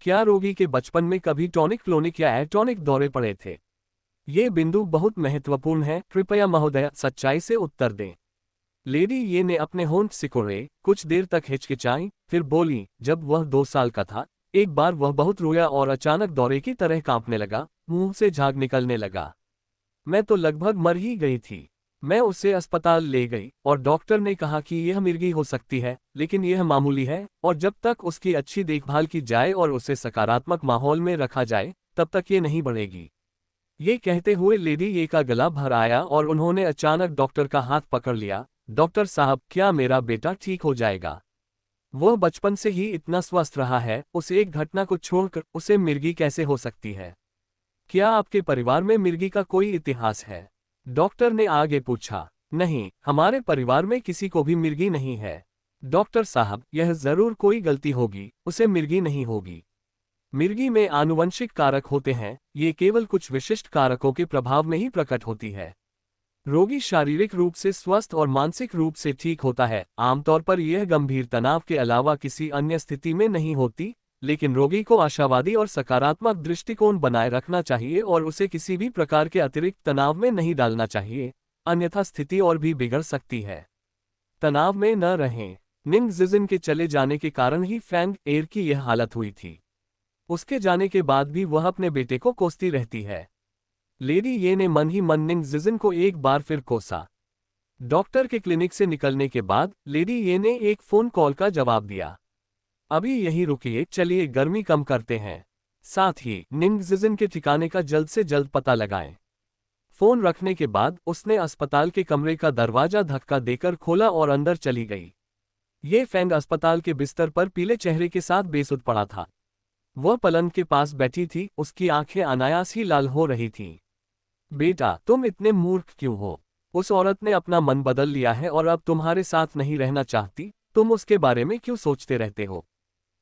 क्या रोगी के बचपन में कभी टॉनिक क्लोनिक या एटॉनिक दौरे पड़े थे? ये बिंदु बहुत महत्वपूर्ण है, कृपया महोदया सच्चाई से उत्तर दें। लेडी ये ने अपने होंठ सिकोड़े, कुछ देर तक हिचकिचाई, फिर बोली, जब वह 2 साल का था, एक बार वह बहुत रोया और अचानक दौरे की तरह कांपने लगा, मुंह से झाग निकलने लगा। मैं तो लगभग मर ही गई थी। मैं उसे अस्पताल ले गई और डॉक्टर ने कहा कि यह मिर्गी हो सकती है, लेकिन यह मामूली है और जब तक उसकी अच्छी देखभाल की जाए और उसे सकारात्मक माहौल में रखा जाए, तब तक ये नहीं बढ़ेगी। ये कहते हुए लेडी ये का गला भर आया और उन्होंने अचानक डॉक्टर का हाथ पकड़ लिया। डॉक्टर साहब, क्या मेरा बेटा ठीक हो जाएगा? वह बचपन से ही इतना स्वस्थ रहा है, उस एक घटना को छोड़कर उसे मिर्गी कैसे हो सकती है? क्या आपके परिवार में मिर्गी का कोई इतिहास है? डॉक्टर ने आगे पूछा। नहीं, हमारे परिवार में किसी को भी मिर्गी नहीं है। डॉक्टर साहब, यह जरूर कोई गलती होगी, उसे मिर्गी नहीं होगी। मिर्गी में आनुवंशिक कारक होते हैं, ये केवल कुछ विशिष्ट कारकों के प्रभाव में ही प्रकट होती है। रोगी शारीरिक रूप से स्वस्थ और मानसिक रूप से ठीक होता है। आमतौर पर यह गंभीर तनाव के अलावा किसी अन्य स्थिति में नहीं होती, लेकिन रोगी को आशावादी और सकारात्मक दृष्टिकोण बनाए रखना चाहिए और उसे किसी भी प्रकार के अतिरिक्त तनाव में नहीं डालना चाहिए, अन्यथा स्थिति और भी बिगड़ सकती है। तनाव में न रहें। निंग जिजिन के चले जाने के कारण ही फैंग एर की यह हालत हुई थी। उसके जाने के बाद भी वह अपने बेटे को कोसती रहती है। लेडी ये ने मन ही मन निंग जिजिन को एक बार फिर कोसा। डॉक्टर के क्लिनिक से निकलने के बाद लेडी ये ने एक फोन कॉल का जवाब दिया। अभी यहीं रुकिए, चलिए गर्मी कम करते हैं, साथ ही निंग जिजिन के ठिकाने का जल्द से जल्द पता लगाएं। फोन रखने के बाद उसने अस्पताल के कमरे का दरवाजा धक्का देकर खोला और अंदर चली गई। ये फैंग अस्पताल के बिस्तर पर पीले चेहरे के साथ बेसुध पड़ा था। वह पलंग के पास बैठी थी, उसकी आंखें अनायास ही लाल हो रही थीं। बेटा, तुम इतने मूर्ख क्यों हो? उस औरत ने अपना मन बदल लिया है और अब तुम्हारे साथ नहीं रहना चाहती। तुम उसके बारे में क्यों सोचते रहते हो?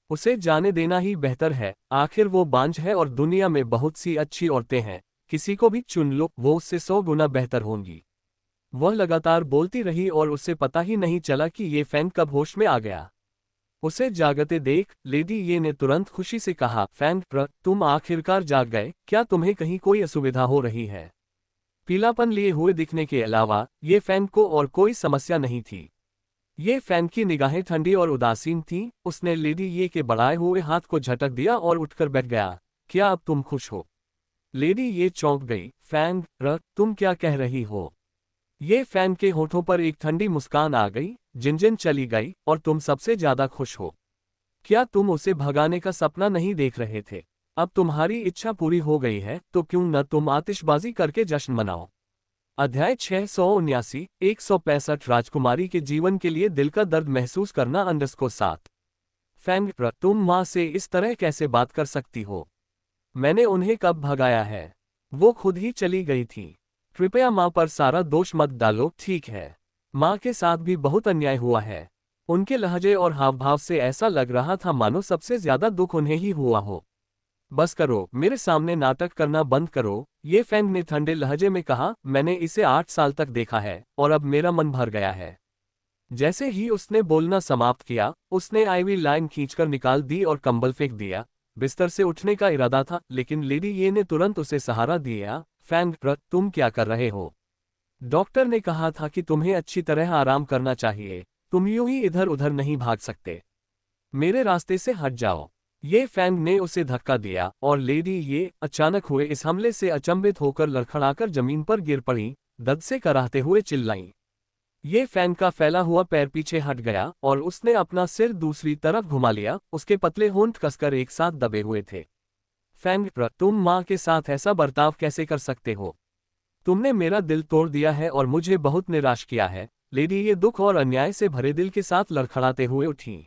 उसे जाने देना ही बेहतर है। आखिर वो बांझ है और दुनिया में बहुत सी अच्छी औरतें हैं। किसी को भी चुन लो, वो उससे 100 गुना बेहतर होंगी। वह लगातार बोलती रही और उसे पता ही नहीं चला कि ये फैंग कब होश में आ गया। उसे जागते देख लेडी ये ने तुरंत खुशी से कहा, फैंग, तुम आखिरकार जाग गए। क्या तुम्हें कहीं कोई असुविधा हो रही है? पीलापन लिए हुए दिखने के अलावा ये फैंग को और कोई समस्या नहीं थी। ये फैंग की निगाहें ठंडी और उदासीन थीं। उसने लेडी ये के बढ़ाए हुए हाथ को झटक दिया और उठकर बैठ गया। क्या अब तुम खुश हो? लेडी ये चौंक गई। फैंग, तुम क्या कह रही हो? ये फैंग के होठों पर एक ठंडी मुस्कान आ गई। जिनजिन चली गई और तुम सबसे ज्यादा खुश हो। क्या तुम उसे भगाने का सपना नहीं देख रहे थे? अब तुम्हारी इच्छा पूरी हो गई है तो क्यों न तुम आतिशबाजी करके जश्न मनाओ। अध्याय 679 165 राजकुमारी के जीवन के लिए दिल का दर्द महसूस करना _7। फैंग, तुम माँ से इस तरह कैसे बात कर सकती हो? मैंने उन्हें कब भगाया है? वो खुद ही चली गई थी। कृपया माँ पर सारा दोष मत डालो, ठीक है? माँ के साथ भी बहुत अन्याय हुआ है। उनके लहजे और हावभाव से ऐसा लग रहा था मानो सबसे ज्यादा दुख उन्हें ही हुआ हो। बस करो, मेरे सामने नाटक करना बंद करो, ये फैंग ने ठंडे लहजे में कहा। मैंने इसे 8 साल तक देखा है और अब मेरा मन भर गया है। जैसे ही उसने बोलना समाप्त किया, उसने आईवी लाइन खींचकर निकाल दी और कंबल फेंक दिया। बिस्तर से उठने का इरादा था, लेकिन लेडी ये ने तुरंत उसे सहारा दिया। फैंग, तुम क्या कर रहे हो? डॉक्टर ने कहा था कि तुम्हें अच्छी तरह आराम करना चाहिए। तुम यूं ही इधर उधर नहीं भाग सकते। मेरे रास्ते से हट जाओ। ये फैंग ने उसे धक्का दिया और लेडी ये अचानक हुए इस हमले से अचंभित होकर लड़खड़ाकर जमीन पर गिर पड़ी, दर्द से कराहते हुए चिल्लाईं। ये फैंग का फैला हुआ पैर पीछे हट गया और उसने अपना सिर दूसरी तरफ घुमा लिया। उसके पतले होंठ कसकर एक साथ दबे हुए थे। फैंग, तुम माँ के साथ ऐसा बर्ताव कैसे कर सकते हो? तुमने मेरा दिल तोड़ दिया है और मुझे बहुत निराश किया है। लेडी ये दुख और अन्याय से भरे दिल के साथ लड़खड़ाते हुए उठी।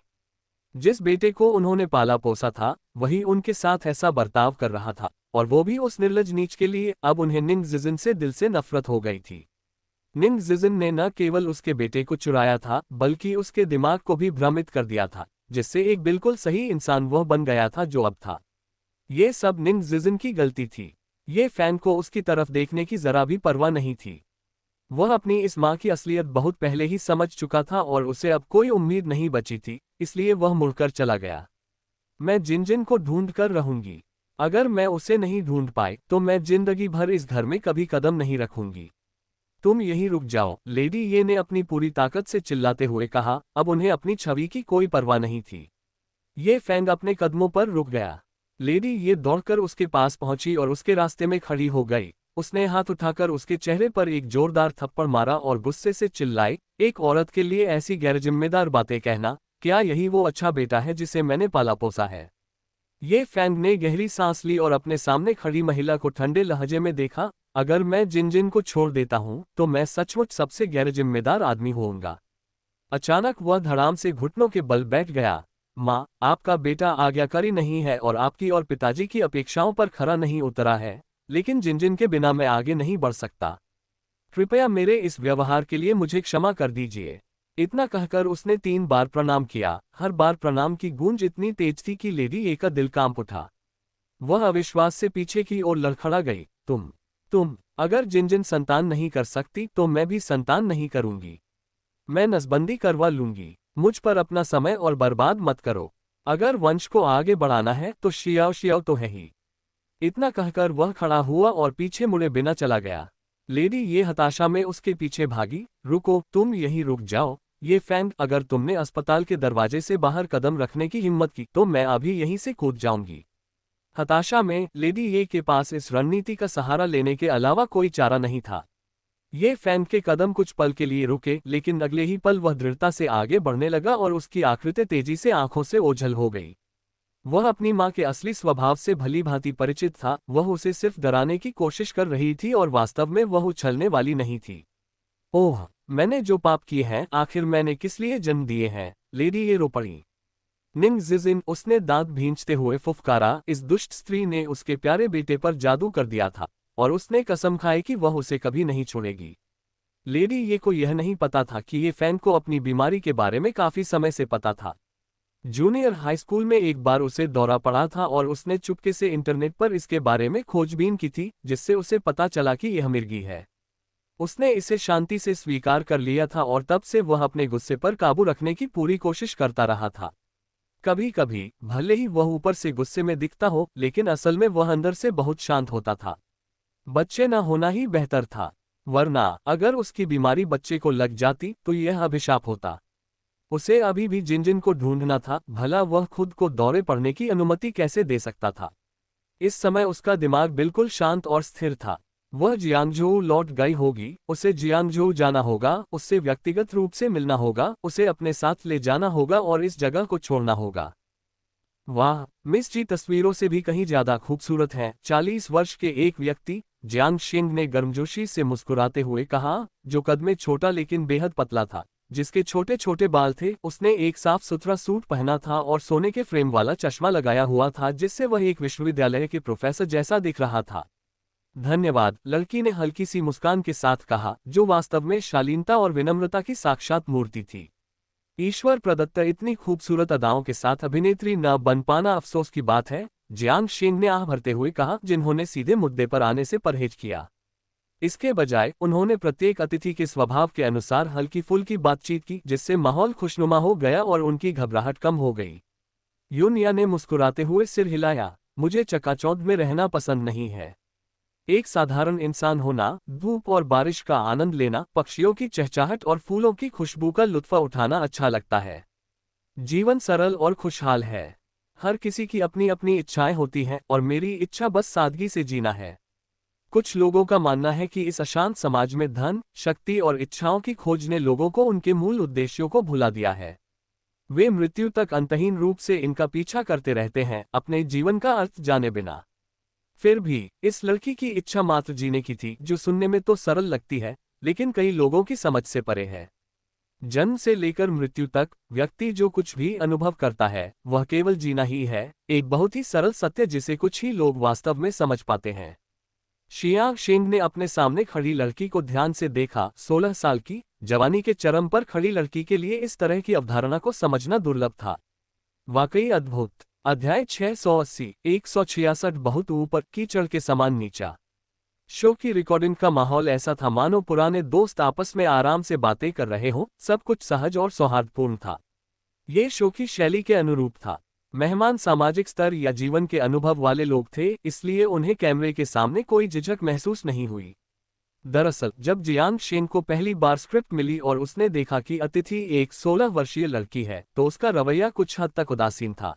जिस बेटे को उन्होंने पाला पोसा था, वही उनके साथ ऐसा बर्ताव कर रहा था, और वो भी उस निर्लज नीच के लिए। अब उन्हें निंग जिजिन से दिल से नफरत हो गई थी। निंग जिजिन ने न केवल उसके बेटे को चुराया था, बल्कि उसके दिमाग को भी भ्रमित कर दिया था, जिससे एक बिल्कुल सही इंसान वह बन गया था जो अब था। ये सब निंग जिजिन की गलती थी। ये फैंग को उसकी तरफ देखने की जरा भी परवाह नहीं थी। वह अपनी इस माँ की असलियत बहुत पहले ही समझ चुका था और उसे अब कोई उम्मीद नहीं बची थी, इसलिए वह मुड़कर चला गया। मैं जिनजिन को ढूंढ कर रहूंगी। अगर मैं उसे नहीं ढूंढ पाई तो मैं जिंदगी भर इस घर में कभी कदम नहीं रखूंगी। तुम यहीं रुक जाओ, लेडी ये ने अपनी पूरी ताकत से चिल्लाते हुए कहा। अब उन्हें अपनी छवि की कोई परवाह नहीं थी। ये फैंग अपने कदमों पर रुक गया। लेडी ये दौड़कर उसके पास पहुंची और उसके रास्ते में खड़ी हो गई। उसने हाथ उठाकर उसके चेहरे पर एक जोरदार थप्पड़ मारा और गुस्से से चिल्लाई, एक औरत के लिए ऐसी गैरजिम्मेदार बातें कहना, क्या यही वो अच्छा बेटा है जिसे मैंने पाला पोसा है? ये फैंग ने गहरी सांस ली और अपने सामने खड़ी महिला को ठंडे लहजे में देखा। अगर मैं जिनजिन को छोड़ देता हूं तो मैं सचमुच सबसे गैरजिम्मेदार आदमी होऊंगा। अचानक वह धड़ाम से घुटनों के बल बैठ गया। माँ, आपका बेटा आज्ञाकारी नहीं है और आपकी और पिताजी की अपेक्षाओं पर खरा नहीं उतरा है, लेकिन जिनजिन के बिना मैं आगे नहीं बढ़ सकता। कृपया मेरे इस व्यवहार के लिए मुझे क्षमा कर दीजिए। इतना कहकर उसने 3 बार प्रणाम किया। हर बार प्रणाम की गूंज इतनी तेज थी कि लेडी ए का दिल कांप उठा। वह अविश्वास से पीछे की ओर लड़खड़ा गई। तुम, अगर जिनजिन संतान नहीं कर सकती तो मैं भी संतान नहीं करूंगी। मैं नसबंदी करवा लूंगी। मुझ पर अपना समय और बर्बाद मत करो। अगर वंश को आगे बढ़ाना है तो शियाओ तो है ही। इतना कहकर वह खड़ा हुआ और पीछे मुड़े बिना चला गया। लेडी ये हताशा में उसके पीछे भागी। रुको, तुम यहीं रुक जाओ। ये फैंग, अगर तुमने अस्पताल के दरवाजे से बाहर कदम रखने की हिम्मत की तो मैं अभी यहीं से कूद जाऊंगी। हताशा में लेडी ये के पास इस रणनीति का सहारा लेने के अलावा कोई चारा नहीं था। ये फैंग के कदम कुछ पल के लिए रुके, लेकिन अगले ही पल वह दृढ़ता से आगे बढ़ने लगा और उसकी आकृति तेजी से आंखों से ओझल हो गई। वह अपनी माँ के असली स्वभाव से भली भांति परिचित था। वह उसे सिर्फ डराने की कोशिश कर रही थी और वास्तव में वह उछलने वाली नहीं थी। ओह, मैंने जो पाप किए हैं, आखिर मैंने किस लिए जन्म दिए हैं, लेडी ये रो पड़ी। निंग जिजिन, उसने दांत भींचते हुए फुफकारा। इस दुष्ट स्त्री ने उसके प्यारे बेटे पर जादू कर दिया था और उसने कसम खाई कि वह उसे कभी नहीं छोड़ेगी। लेडी ये को यह नहीं पता था कि ये फैन को अपनी बीमारी के बारे में काफी समय से पता था। जूनियर हाई स्कूल में एक बार उसे दौरा पड़ा था और उसने चुपके से इंटरनेट पर इसके बारे में खोजबीन की थी, जिससे उसे पता चला कि यह मिर्गी है। उसने इसे शांति से स्वीकार कर लिया था और तब से वह अपने गुस्से पर काबू रखने की पूरी कोशिश करता रहा था। कभी कभी भले ही वह ऊपर से गुस्से में दिखता हो, लेकिन असल में वह अंदर से बहुत शांत होता था। बच्चे न होना ही बेहतर था, वरना अगर उसकी बीमारी बच्चे को लग जाती तो यह अभिशाप होता। उसे अभी भी जिनजिन को ढूंढना था, भला वह खुद को दौरे पड़ने की अनुमति कैसे दे सकता था। इस समय उसका दिमाग बिल्कुल शांत और स्थिर था। वह जियांगझोउ लौट गई होगी, उसे जियांगझोउ जाना होगा, उससे व्यक्तिगत रूप से मिलना होगा, उसे अपने साथ ले जाना होगा और इस जगह को छोड़ना होगा। वाह, मिस जी तस्वीरों से भी कहीं ज्यादा खूबसूरत हैं। 40 वर्ष के एक व्यक्ति, जियांग शेंग ने गर्मजोशी से मुस्कुराते हुए कहा, जो कद में छोटा लेकिन बेहद पतला था, जिसके छोटे छोटे बाल थे। उसने एक साफ सुथरा सूट पहना था और सोने के फ्रेम वाला चश्मा लगाया हुआ था, जिससे वह एक विश्वविद्यालय के प्रोफेसर जैसा दिख रहा था। धन्यवाद, लड़की ने हल्की सी मुस्कान के साथ कहा, जो वास्तव में शालीनता और विनम्रता की साक्षात मूर्ति थी। ईश्वर प्रदत्त इतनी खूबसूरत अदाओं के साथ अभिनेत्री न बन पाना अफसोस की बात है, जियांग शेंग ने आह भरते हुए कहा, जिन्होंने सीधे मुद्दे पर आने से परहेज किया। इसके बजाय उन्होंने प्रत्येक अतिथि के स्वभाव के अनुसार हल्की फुल्की बातचीत की, जिससे माहौल खुशनुमा हो गया और उनकी घबराहट कम हो गई। यूनिया ने मुस्कुराते हुए सिर हिलाया, मुझे चकाचौंध में रहना पसंद नहीं है। एक साधारण इंसान होना, धूप और बारिश का आनंद लेना, पक्षियों की चहचहाट और फूलों की खुशबू का लुत्फ उठाना अच्छा लगता है। जीवन सरल और खुशहाल है। हर किसी की अपनी अपनी इच्छाएं होती हैं और मेरी इच्छा बस सादगी से जीना है। कुछ लोगों का मानना है कि इस अशांत समाज में धन, शक्ति और इच्छाओं की खोज ने लोगों को उनके मूल उद्देश्यों को भुला दिया है। वे मृत्यु तक अंतहीन रूप से इनका पीछा करते रहते हैं, अपने जीवन का अर्थ जाने बिना। फिर भी इस लड़की की इच्छा मात्र जीने की थी, जो सुनने में तो सरल लगती है, लेकिन कई लोगों की समझ से परे है। जन्म से लेकर मृत्यु तक व्यक्ति जो कुछ भी अनुभव करता है, वह केवल जीना ही है, एक बहुत ही सरल सत्य जिसे कुछ ही लोग वास्तव में समझ पाते हैं। शियांग शेंग ने अपने सामने खड़ी लड़की को ध्यान से देखा। 16 साल की, जवानी के चरम पर खड़ी लड़की के लिए इस तरह की अवधारणा को समझना दुर्लभ था। वाकई अद्भुत। अध्याय 680, 166 बहुत ऊपर, कीचड़ के समान नीचा। शो की रिकॉर्डिंग का माहौल ऐसा था मानो पुराने दोस्त आपस में आराम से बातें कर रहे हों। सब कुछ सहज और सौहार्दपूर्ण था। ये शो की शैली के अनुरूप था। मेहमान सामाजिक स्तर या जीवन के अनुभव वाले लोग थे, इसलिए उन्हें कैमरे के सामने कोई झिझक महसूस नहीं हुई। दरअसल जब जियांग शेंग को पहली बार स्क्रिप्ट मिली और उसने देखा कि अतिथि एक 16 वर्षीय लड़की है, तो उसका रवैया कुछ हद तक उदासीन था।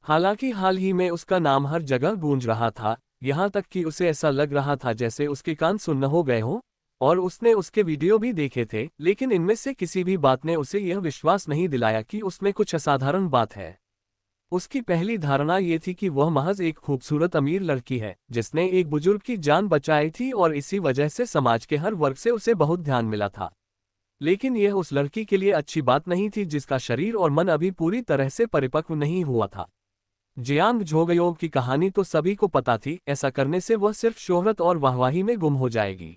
हालांकि हाल ही में उसका नाम हर जगह गूंज रहा था, यहाँ तक कि उसे ऐसा लग रहा था जैसे उसके कान सुन्न हो गए हों। और उसने उसके वीडियो भी देखे थे, लेकिन इनमें से किसी भी बात ने उसे यह विश्वास नहीं दिलाया कि उसमें कुछ असाधारण बात है। उसकी पहली धारणा ये थी कि वह महज एक खूबसूरत अमीर लड़की है, जिसने एक बुजुर्ग की जान बचाई थी और इसी वजह से समाज के हर वर्ग से उसे बहुत ध्यान मिला था। लेकिन यह उस लड़की के लिए अच्छी बात नहीं थी जिसका शरीर और मन अभी पूरी तरह से परिपक्व नहीं हुआ था। जियांग झोगयों की कहानी तो सभी को पता थी, ऐसा करने से वह सिर्फ शोहरत और वाहवाही में गुम हो जाएगी।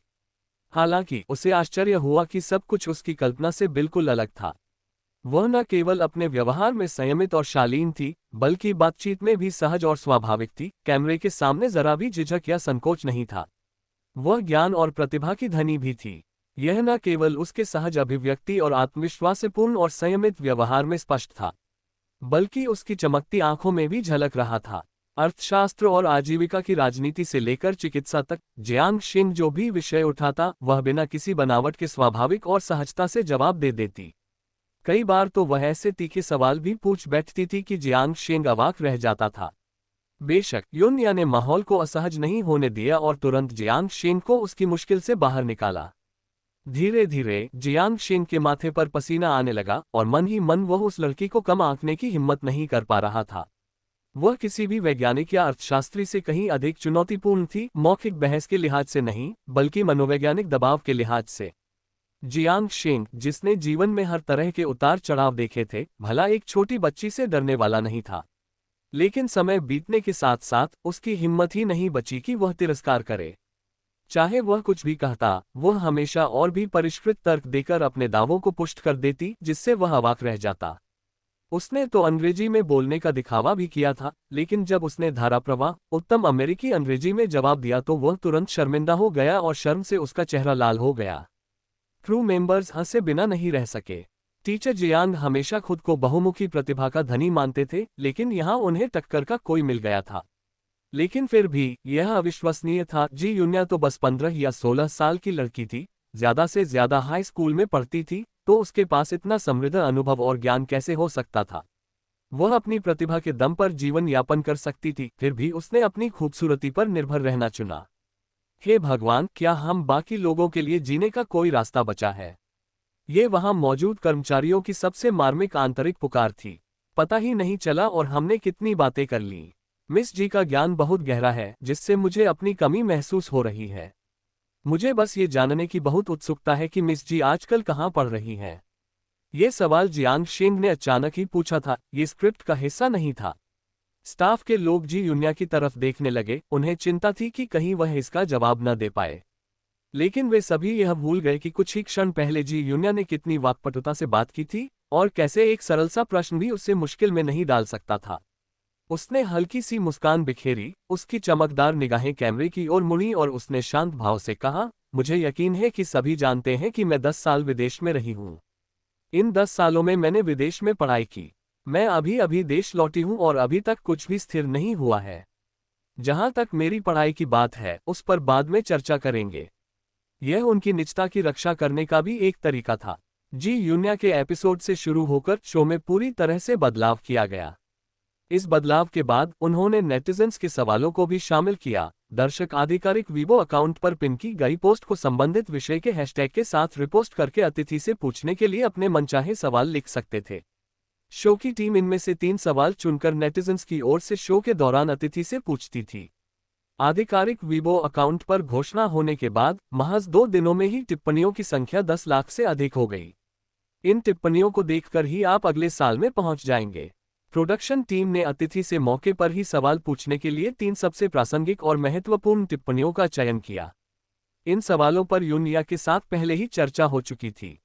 हालांकि उसे आश्चर्य हुआ कि सब कुछ उसकी कल्पना से बिल्कुल अलग था। वह न केवल अपने व्यवहार में संयमित और शालीन थी, बल्कि बातचीत में भी सहज और स्वाभाविक थी। कैमरे के सामने जरा भी झिझक या संकोच नहीं था। वह ज्ञान और प्रतिभा की धनी भी थी। यह न केवल उसके सहज अभिव्यक्ति और आत्मविश्वास से पूर्ण और संयमित व्यवहार में स्पष्ट था, बल्कि उसकी चमकती आंखों में भी झलक रहा था। अर्थशास्त्र और आजीविका की राजनीति से लेकर चिकित्सा तक, जियांग शेंग जो भी विषय उठाता, वह बिना किसी बनावट के स्वाभाविक और सहजता से जवाब दे देती। कई बार तो वह ऐसे तीखे सवाल भी पूछ बैठती थी कि जियांग शेंग अवाक रह जाता था। बेशक यूनिया ने माहौल को असहज नहीं होने दिया और तुरंत जियांग शेंग को उसकी मुश्किल से बाहर निकाला। धीरे धीरे जियांग शेंग के माथे पर पसीना आने लगा और मन ही मन वह उस लड़की को कम आंकने की हिम्मत नहीं कर पा रहा था। वह किसी भी वैज्ञानिक या अर्थशास्त्री से कहीं अधिक चुनौतीपूर्ण थी, मौखिक बहस के लिहाज से नहीं, बल्कि मनोवैज्ञानिक दबाव के लिहाज से। जियांग शेंग, जिसने जीवन में हर तरह के उतार चढ़ाव देखे थे, भला एक छोटी बच्ची से डरने वाला नहीं था। लेकिन समय बीतने के साथ साथ उसकी हिम्मत ही नहीं बची कि वह तिरस्कार करे। चाहे वह कुछ भी कहता, वह हमेशा और भी परिष्कृत तर्क देकर अपने दावों को पुष्ट कर देती, जिससे वह अवाक रह जाता। उसने तो अंग्रेजी में बोलने का दिखावा भी किया था, लेकिन जब उसने धाराप्रवाह उत्तम अमेरिकी अंग्रेजी में जवाब दिया तो वह तुरंत शर्मिंदा हो गया और शर्म से उसका चेहरा लाल हो गया। क्रू मेंबर्स हंसे बिना नहीं रह सके। टीचर जियांग हमेशा खुद को बहुमुखी प्रतिभा का धनी मानते थे, लेकिन यहाँ उन्हें टक्कर का कोई मिल गया था। लेकिन फिर भी यह अविश्वसनीय था। जी यून्या तो बस 15 या 16 साल की लड़की थी, ज्यादा से ज्यादा हाई स्कूल में पढ़ती थी, तो उसके पास इतना समृद्ध अनुभव और ज्ञान कैसे हो सकता था। वह अपनी प्रतिभा के दम पर जीवन यापन कर सकती थी, फिर भी उसने अपनी खूबसूरती पर निर्भर रहना चुना। हे भगवान, क्या हम बाकी लोगों के लिए जीने का कोई रास्ता बचा है? ये वहां मौजूद कर्मचारियों की सबसे मार्मिक आंतरिक पुकार थी। पता ही नहीं चला और हमने कितनी बातें कर लीं। मिस जी का ज्ञान बहुत गहरा है, जिससे मुझे अपनी कमी महसूस हो रही है। मुझे बस ये जानने की बहुत उत्सुकता है कि मिस जी आजकल कहाँ पढ़ रही हैं। ये सवाल जियांग शेंग ने अचानक ही पूछा था, ये स्क्रिप्ट का हिस्सा नहीं था। स्टाफ के लोग जी यून्या की तरफ देखने लगे, उन्हें चिंता थी कि कहीं वह इसका जवाब न दे पाए। लेकिन वे सभी यह भूल गए कि कुछ ही क्षण पहले जी यून्या ने कितनी वाक्पटुता से बात की थी, और कैसे एक सरल सा प्रश्न भी उसे मुश्किल में नहीं डाल सकता था। उसने हल्की सी मुस्कान बिखेरी, उसकी चमकदार निगाहें कैमरे की ओर मुड़ी और उसने शांत भाव से कहा, मुझे यकीन है कि सभी जानते हैं कि मैं 10 साल विदेश में रही हूँ। इन 10 सालों में मैंने विदेश में पढ़ाई की। मैं अभी अभी देश लौटी हूँ और अभी तक कुछ भी स्थिर नहीं हुआ है। जहाँ तक मेरी पढ़ाई की बात है, उस पर बाद में चर्चा करेंगे। यह उनकी निजता की रक्षा करने का भी एक तरीका था। जी यून्या के एपिसोड से शुरू होकर शो में पूरी तरह से बदलाव किया गया। इस बदलाव के बाद उन्होंने नेटिजन्स के सवालों को भी शामिल किया। दर्शक आधिकारिक वीबो अकाउंट पर पिन की गई पोस्ट को संबंधित विषय के हैशटैग के साथ रिपोस्ट करके अतिथि से पूछने के लिए अपने मनचाहे सवाल लिख सकते थे। शो की टीम इनमें से 3 सवाल चुनकर नेटिजन्स की ओर से शो के दौरान अतिथि से पूछती थी। आधिकारिक वीबो अकाउंट पर घोषणा होने के बाद महज 2 दिनों में ही टिप्पणियों की संख्या 10 लाख से अधिक हो गई। इन टिप्पणियों को देखकर ही आप अगले साल में पहुंच जाएंगे। प्रोडक्शन टीम ने अतिथि से मौके पर ही सवाल पूछने के लिए 3 सबसे प्रासंगिक और महत्वपूर्ण टिप्पणियों का चयन किया। इन सवालों पर यून्या के साथ पहले ही चर्चा हो चुकी थी।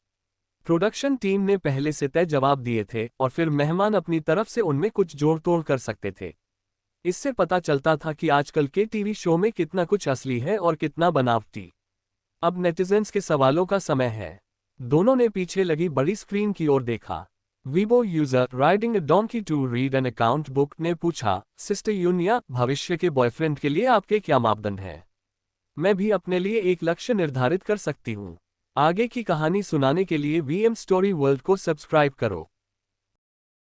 प्रोडक्शन टीम ने पहले से तय जवाब दिए थे और फिर मेहमान अपनी तरफ से उनमें कुछ जोड़ तोड़ कर सकते थे। इससे पता चलता था कि आजकल के टीवी शो में कितना कुछ असली है और कितना बनावटी। अब नेटिजन्स के सवालों का समय है। दोनों ने पीछे लगी बड़ी स्क्रीन की ओर देखा। Weibo user riding a donkey to read an account book ने पूछा, सिस्टर यून्या, भविष्य के बॉयफ्रेंड के लिए आपके क्या मापदंड हैं? मैं भी अपने लिए एक लक्ष्य निर्धारित कर सकती हूँ। आगे की कहानी सुनाने के लिए वीएम स्टोरी वर्ल्ड को सब्सक्राइब करो।